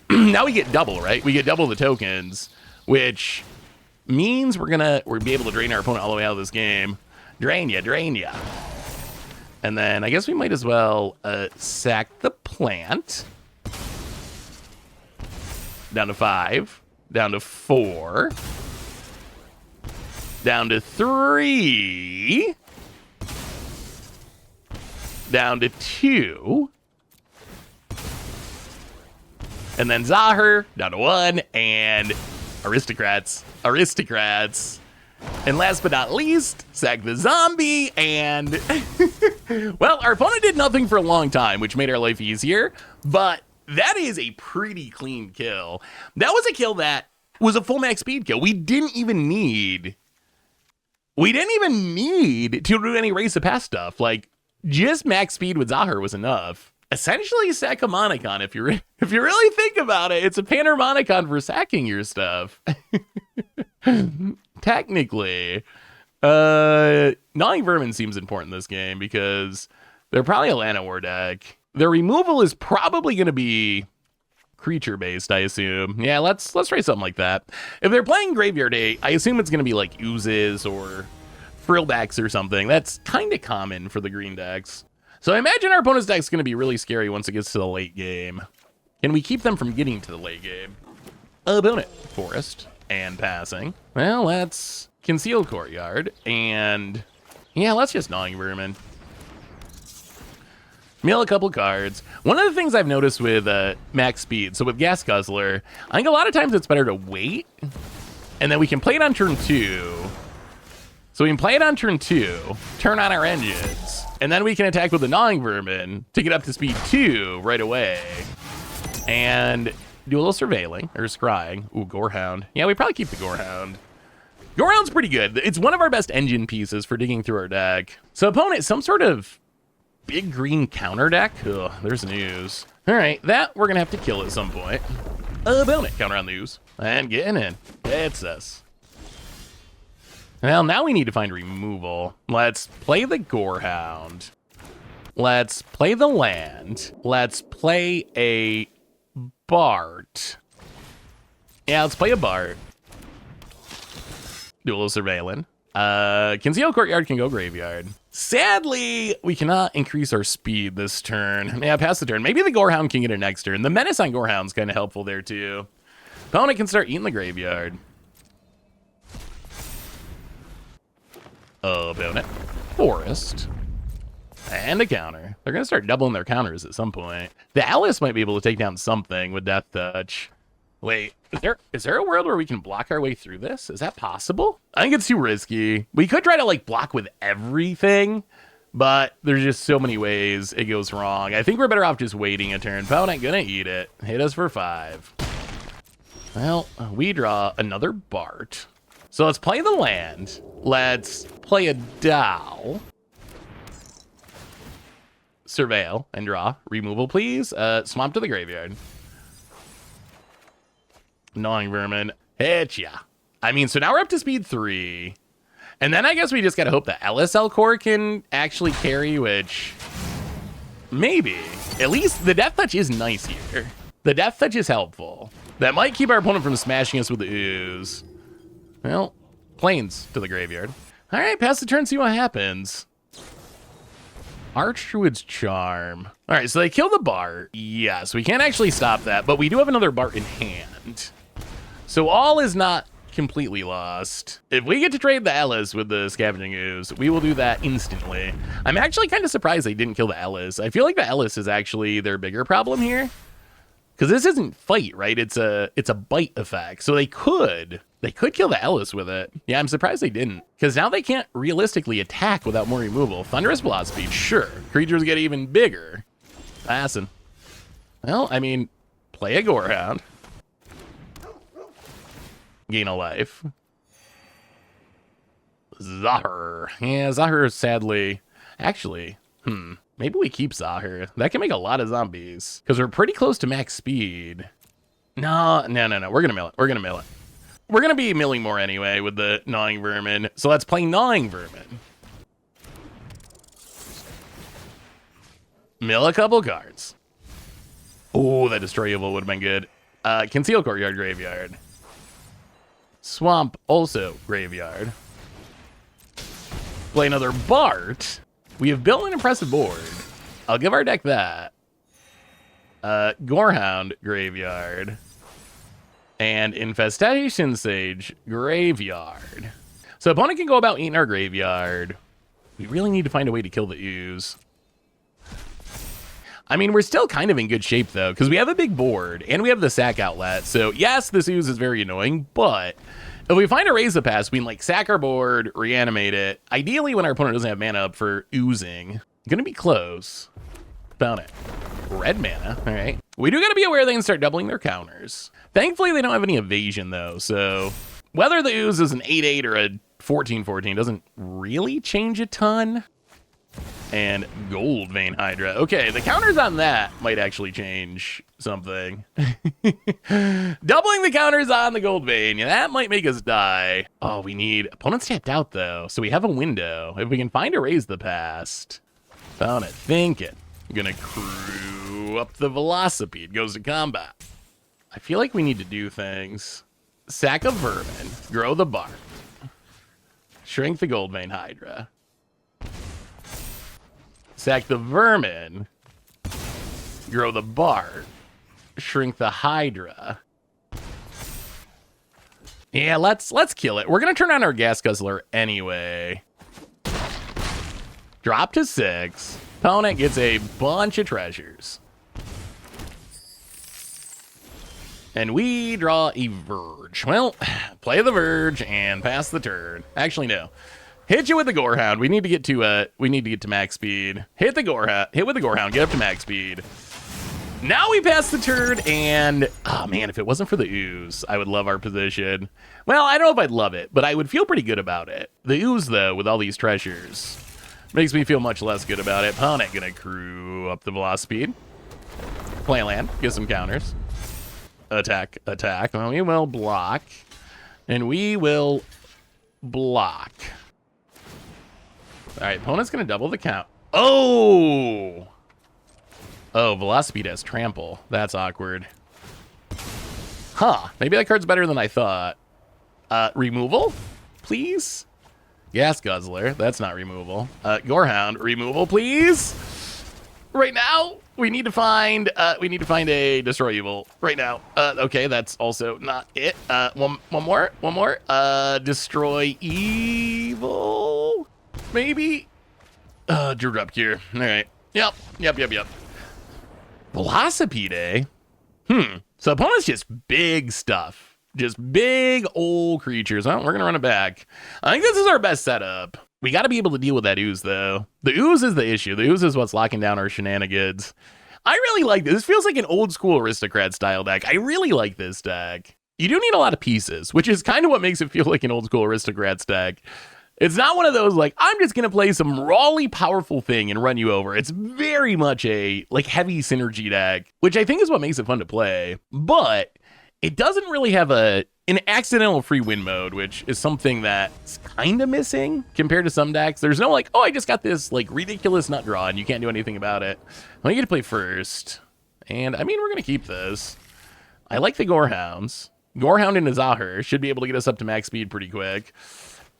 now we get double, right? We get double the tokens, which means we'll be able to drain our opponent all the way out of this game. Drain ya. And then I guess we might as well sack the plant. Down to 5. Down to 4. Down to 3. Down to 2. And then Zahir, down to 1. And Aristocrats. And last but not least, sack the zombie. And, well, our opponent did nothing for a long time, which made our life easier. But that is a pretty clean kill. That was a kill that was a full max speed kill. We didn't even need to do any race to pass stuff. Like, just max speed with Zahir was enough. Essentially a Saccomonicon, if you really think about it. It's a Panharmonicon for sacking your stuff. Technically. Gnawing Vermin seems important in this game because they're probably a Llanowar deck. Their removal is probably going to be creature-based, I assume. Yeah, let's try something like that. If they're playing Graveyard 8, I assume it's going to be like Oozes or frill decks or something. That's kind of common for the green decks. So I imagine our opponent's deck's going to be really scary once it gets to the late game. Can we keep them from getting to the late game? Opponent, Forest, and passing. Well, let's Concealed Courtyard, and yeah, let's just Gnawing Vermin. Mill a couple cards. One of the things I've noticed with max speed, so with Gas Guzzler, I think a lot of times it's better to wait, and then we can play it on turn 2. So we can play it on turn 2, turn on our engines, and then we can attack with the Gnawing Vermin to get up to speed 2 right away. And do a little surveilling, or scrying. Ooh, Gorehound. Yeah, we probably keep the Gorehound. Gorehound's pretty good. It's one of our best engine pieces for digging through our deck. So opponent, some sort of big green counter deck. Ugh, there's news. All right, that we're gonna have to kill at some point. Opponent, counter on the ooze. And getting in. It's us. Well, now we need to find removal. Let's play the Gorehound. Let's play the land. Let's play a Bart. Yeah, let's play a Bart. Do a little surveilling. Concealed Courtyard can go Graveyard. Sadly, we cannot increase our speed this turn. Yeah, pass the turn. Maybe the Gorehound can get it next turn. The Menace on Gorehound's kind of helpful there, too. Opponent can start eating the Graveyard. Opponent. Forest. And a counter. They're going to start doubling their counters at some point. The Alice might be able to take down something with Death Touch. Wait, is there a world where we can block our way through this? Is that possible? I think it's too risky. We could try to, like, block with everything, but there's just so many ways it goes wrong. I think we're better off just waiting a turn. Opponent gonna eat it. Hit us for 5. Well, we draw another Bart. So let's play the land. Let's play a Dow. Surveil and draw. Removal, please. Swamp to the Graveyard. Gnawing Vermin. Hit ya. I mean, so now we're up to speed 3. And then I guess we just gotta hope that LSL core can actually carry, which maybe. At least the Death Touch is nice here. The Death Touch is helpful. That might keep our opponent from smashing us with the ooze. Well, Plains to the Graveyard. All right, pass the turn, see what happens. Archdruid's Charm. All right, so they kill the Bart. Yes, we can't actually stop that, but we do have another Bart in hand. So all is not completely lost. If we get to trade the Ellis with the Scavenging Ooze, we will do that instantly. I'm actually kind of surprised they didn't kill the Ellis. I feel like the Ellis is actually their bigger problem here. Because this isn't fight, right? It's a bite effect. So they could kill the Ellis with it. Yeah, I'm surprised they didn't. Because now they can't realistically attack without more removal. Thunderous Blast Speed, sure. Creatures get even bigger. Passing. Well, I mean, play a Gorehound. Gain a life. Zahir. Yeah, Zahir sadly. Actually, maybe we keep Zahir. That can make a lot of zombies. Because we're pretty close to max speed. No. We're going to mill it. We're going to be milling more anyway with the Gnawing Vermin. So let's play Gnawing Vermin. Mill a couple cards. Oh, that Destroy Evil would have been good. Conceal Courtyard Graveyard. Swamp, also Graveyard. Play another Bart. We have built an impressive board. I'll give our deck that. Gorehound Graveyard. And Infestation Sage Graveyard. So opponent can go about eating our Graveyard. We really need to find a way to kill the ooze. I mean, we're still kind of in good shape, though, because we have a big board, and we have the sack outlet. So, yes, this ooze is very annoying, but if we find a Raise the Pass, we can, like, sack our board, reanimate it. Ideally, when our opponent doesn't have mana up for oozing. Gonna be close. Found it. Red mana, all right. We do gotta be aware they can start doubling their counters. Thankfully, they don't have any evasion, though, so whether the ooze is an 8-8 or a 14-14 doesn't really change a ton. And Gold Vein Hydra. Okay, the counters on that might actually change something. Doubling the counters on the Gold Vein. Yeah, that might make us die. Oh, we need... Opponent's tapped out, though, so we have a window. If we can find a Raise the Past. Found it. Thinking. Gonna crew up the Velocipede. Goes to combat. I feel like we need to do things. Sack a Vermin. Grow the Bart. Shrink the Goldvein Hydra. Sack the Vermin. Grow the Bart. Shrink the Hydra. Yeah, let's kill it. We're gonna turn on our Gas Guzzler anyway. Drop to 6. Opponent gets a bunch of treasures. And we draw a Verge. Well, play the Verge and pass the turn. Actually, no. Hit you with the Gorehound. We need to get to max speed. Hit with the Gorehound. Get up to max speed. Now we pass the turn, and oh man, if it wasn't for the Ooze, I would love our position. Well, I don't know if I'd love it, but I would feel pretty good about it. The Ooze, though, with all these treasures, makes me feel much less good about it. Opponent gonna crew up the velocity speed. Play land, get some counters. Attack. Well, we will block, and we will block. All right, opponent's gonna double the count. Oh, Velocipede has Trample. That's awkward. Huh, maybe that card's better than I thought. Removal, please? Gas Guzzler, that's not removal. Gorehound, removal, please? Right now, we need to find a Destroy Evil. Right now. Okay, that's also not it. One more. Destroy Evil? Maybe? Drop here. All right. Yep. Velocipede? So opponent's just big stuff. Just big old creatures. Well, we're going to run it back. I think this is our best setup. We got to be able to deal with that Ooze, though. The Ooze is the issue. The Ooze is what's locking down our shenanigans. I really like this. This feels like an old school Aristocrat style deck. I really like this deck. You do need a lot of pieces, which is kind of what makes it feel like an old school Aristocrats deck. It's not one of those like, I'm just going to play some rawly powerful thing and run you over. It's very much a like heavy synergy deck, which I think is what makes it fun to play. But it doesn't really have an accidental free win mode, which is something that's kind of missing compared to some decks. There's no like, oh, I just got this like ridiculous nut draw and you can't do anything about it. Well, you get to play first. And I mean, we're going to keep this. I like the Gorehounds. Gorehound and Azahar should be able to get us up to max speed pretty quick.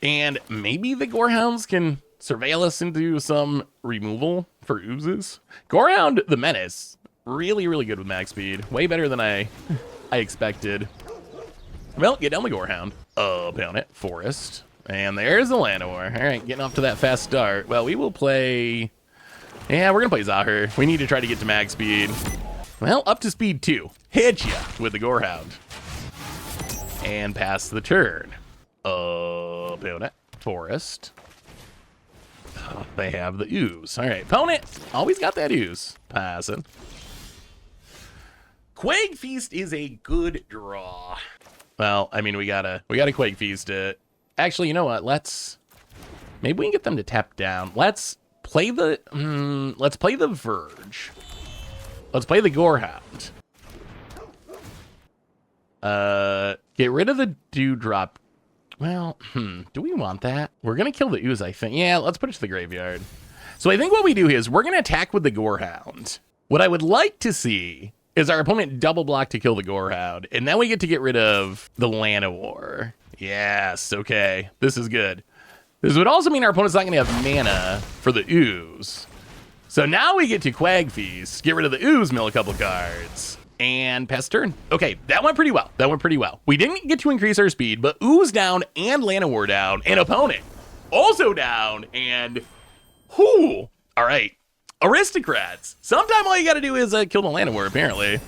And maybe the Gorehounds can surveil us into some removal for Oozes. Gorehound, the Menace, really, really good with max speed. Way better than I expected. Well, get down the Gorehound. Opponent, Forest. And there's the Llanowar. All right, getting off to that fast start. Well, we will play... Yeah, we're going to play Zahir. We need to try to get to max speed. Well, up to speed 2. Hit ya with the Gorehound. And pass the turn. Opponent, Forest. Oh, they have the Ooze. All right, opponent, always got that Ooze. Passing. Quake Feast is a good draw. Well, I mean, we gotta Quake Feast it. Actually, you know what? Maybe we can get them to tap down. Let's play the Verge. Let's play the Gorehound. Get rid of the Dewdrop. Well, do we want that? We're going to kill the Ooze, I think. Yeah, let's put it to the graveyard. So I think what we do is we're going to attack with the Gorehound. What I would like to see is our opponent double block to kill the Gorehound, and then we get to get rid of the Llanowar. Yes, okay. This is good. This would also mean our opponent's not going to have mana for the Ooze. So now we get to Quag Feast, get rid of the Ooze, mill a couple cards. And pass turn. Okay, that went pretty well. We didn't get to increase our speed, but Ooze down and Llanowar down, and opponent also down, and whoo! All right, Aristocrats. Sometime all you got to do is kill the Llanowar, apparently.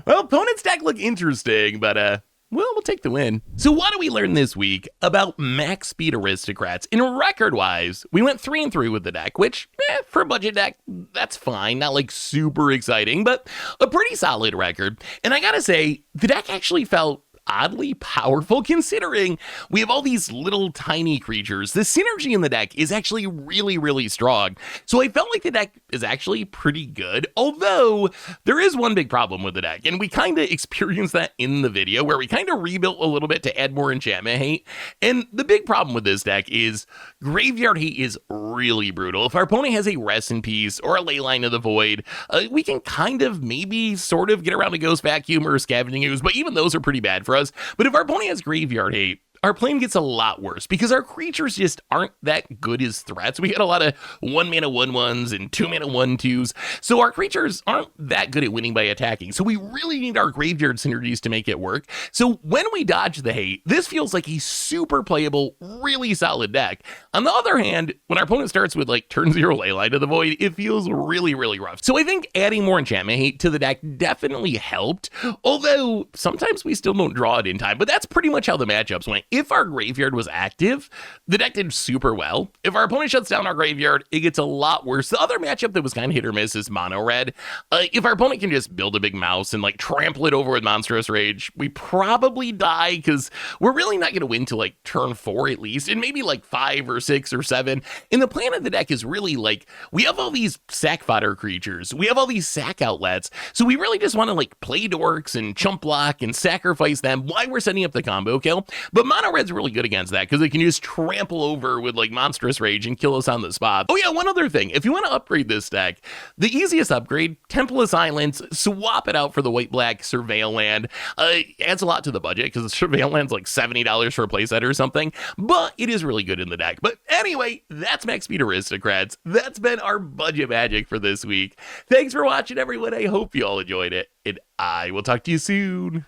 Well, opponent's deck look interesting, but we'll take the win. So what do we learn this week about max speed Aristocrats? In record-wise, we went 3-3 with the deck, which, for a budget deck, that's fine. Not like super exciting, but a pretty solid record. And I gotta say, the deck actually felt oddly powerful considering we have all these little tiny creatures. The synergy in the deck is actually really, really strong. So I felt like the deck is actually pretty good, although there is one big problem with the deck, and we kind of experienced that in the video where we kind of rebuilt a little bit to add more enchantment hate. And the big problem with this deck is graveyard hate is really brutal. If our opponent has a Rest in Peace or a Leyline of the Void, we can kind of maybe sort of get around a Ghost Vacuum or a Scavenging Ooze, but even those are pretty bad for us. But if our opponent has graveyard hate, our plan gets a lot worse because our creatures just aren't that good as threats. We got a lot of 1-mana 1/1s and 2-mana 1/2s, so our creatures aren't that good at winning by attacking. So we really need our graveyard synergies to make it work. So when we dodge the hate, this feels like a super playable, really solid deck. On the other hand, when our opponent starts with like turn 0 Leyline to the Void, it feels really, really rough. So I think adding more enchantment hate to the deck definitely helped, although sometimes we still don't draw it in time. But that's pretty much how the matchups went. If our graveyard was active, the deck did super well. If our opponent shuts down our graveyard, it gets a lot worse. The other matchup that was kind of hit or miss is mono red. If our opponent can just build a big mouse and like trample it over with monstrous rage, we probably die because we're really not going to win till like turn 4 at least, and maybe like 5 or 6 or 7. And the plan of the deck is really like, we have all these sack fodder creatures, we have all these sack outlets, so we really just want to like play dorks and chump block and sacrifice them while we're setting up the combo kill. But mono red's really good against that because it can just trample over with like monstrous rage and kill us on the spot. Oh yeah, one other thing, if you want to upgrade this deck, the easiest upgrade, Temple of Silence, swap it out for the white-black Surveil land. Adds a lot to the budget because the Surveil land's like $70 for a playset or something, but it is really good in the deck. But anyway, that's Max Speed Aristocrats. That's been our budget magic for this week. Thanks for watching, everyone. I hope you all enjoyed it, and I will talk to you soon.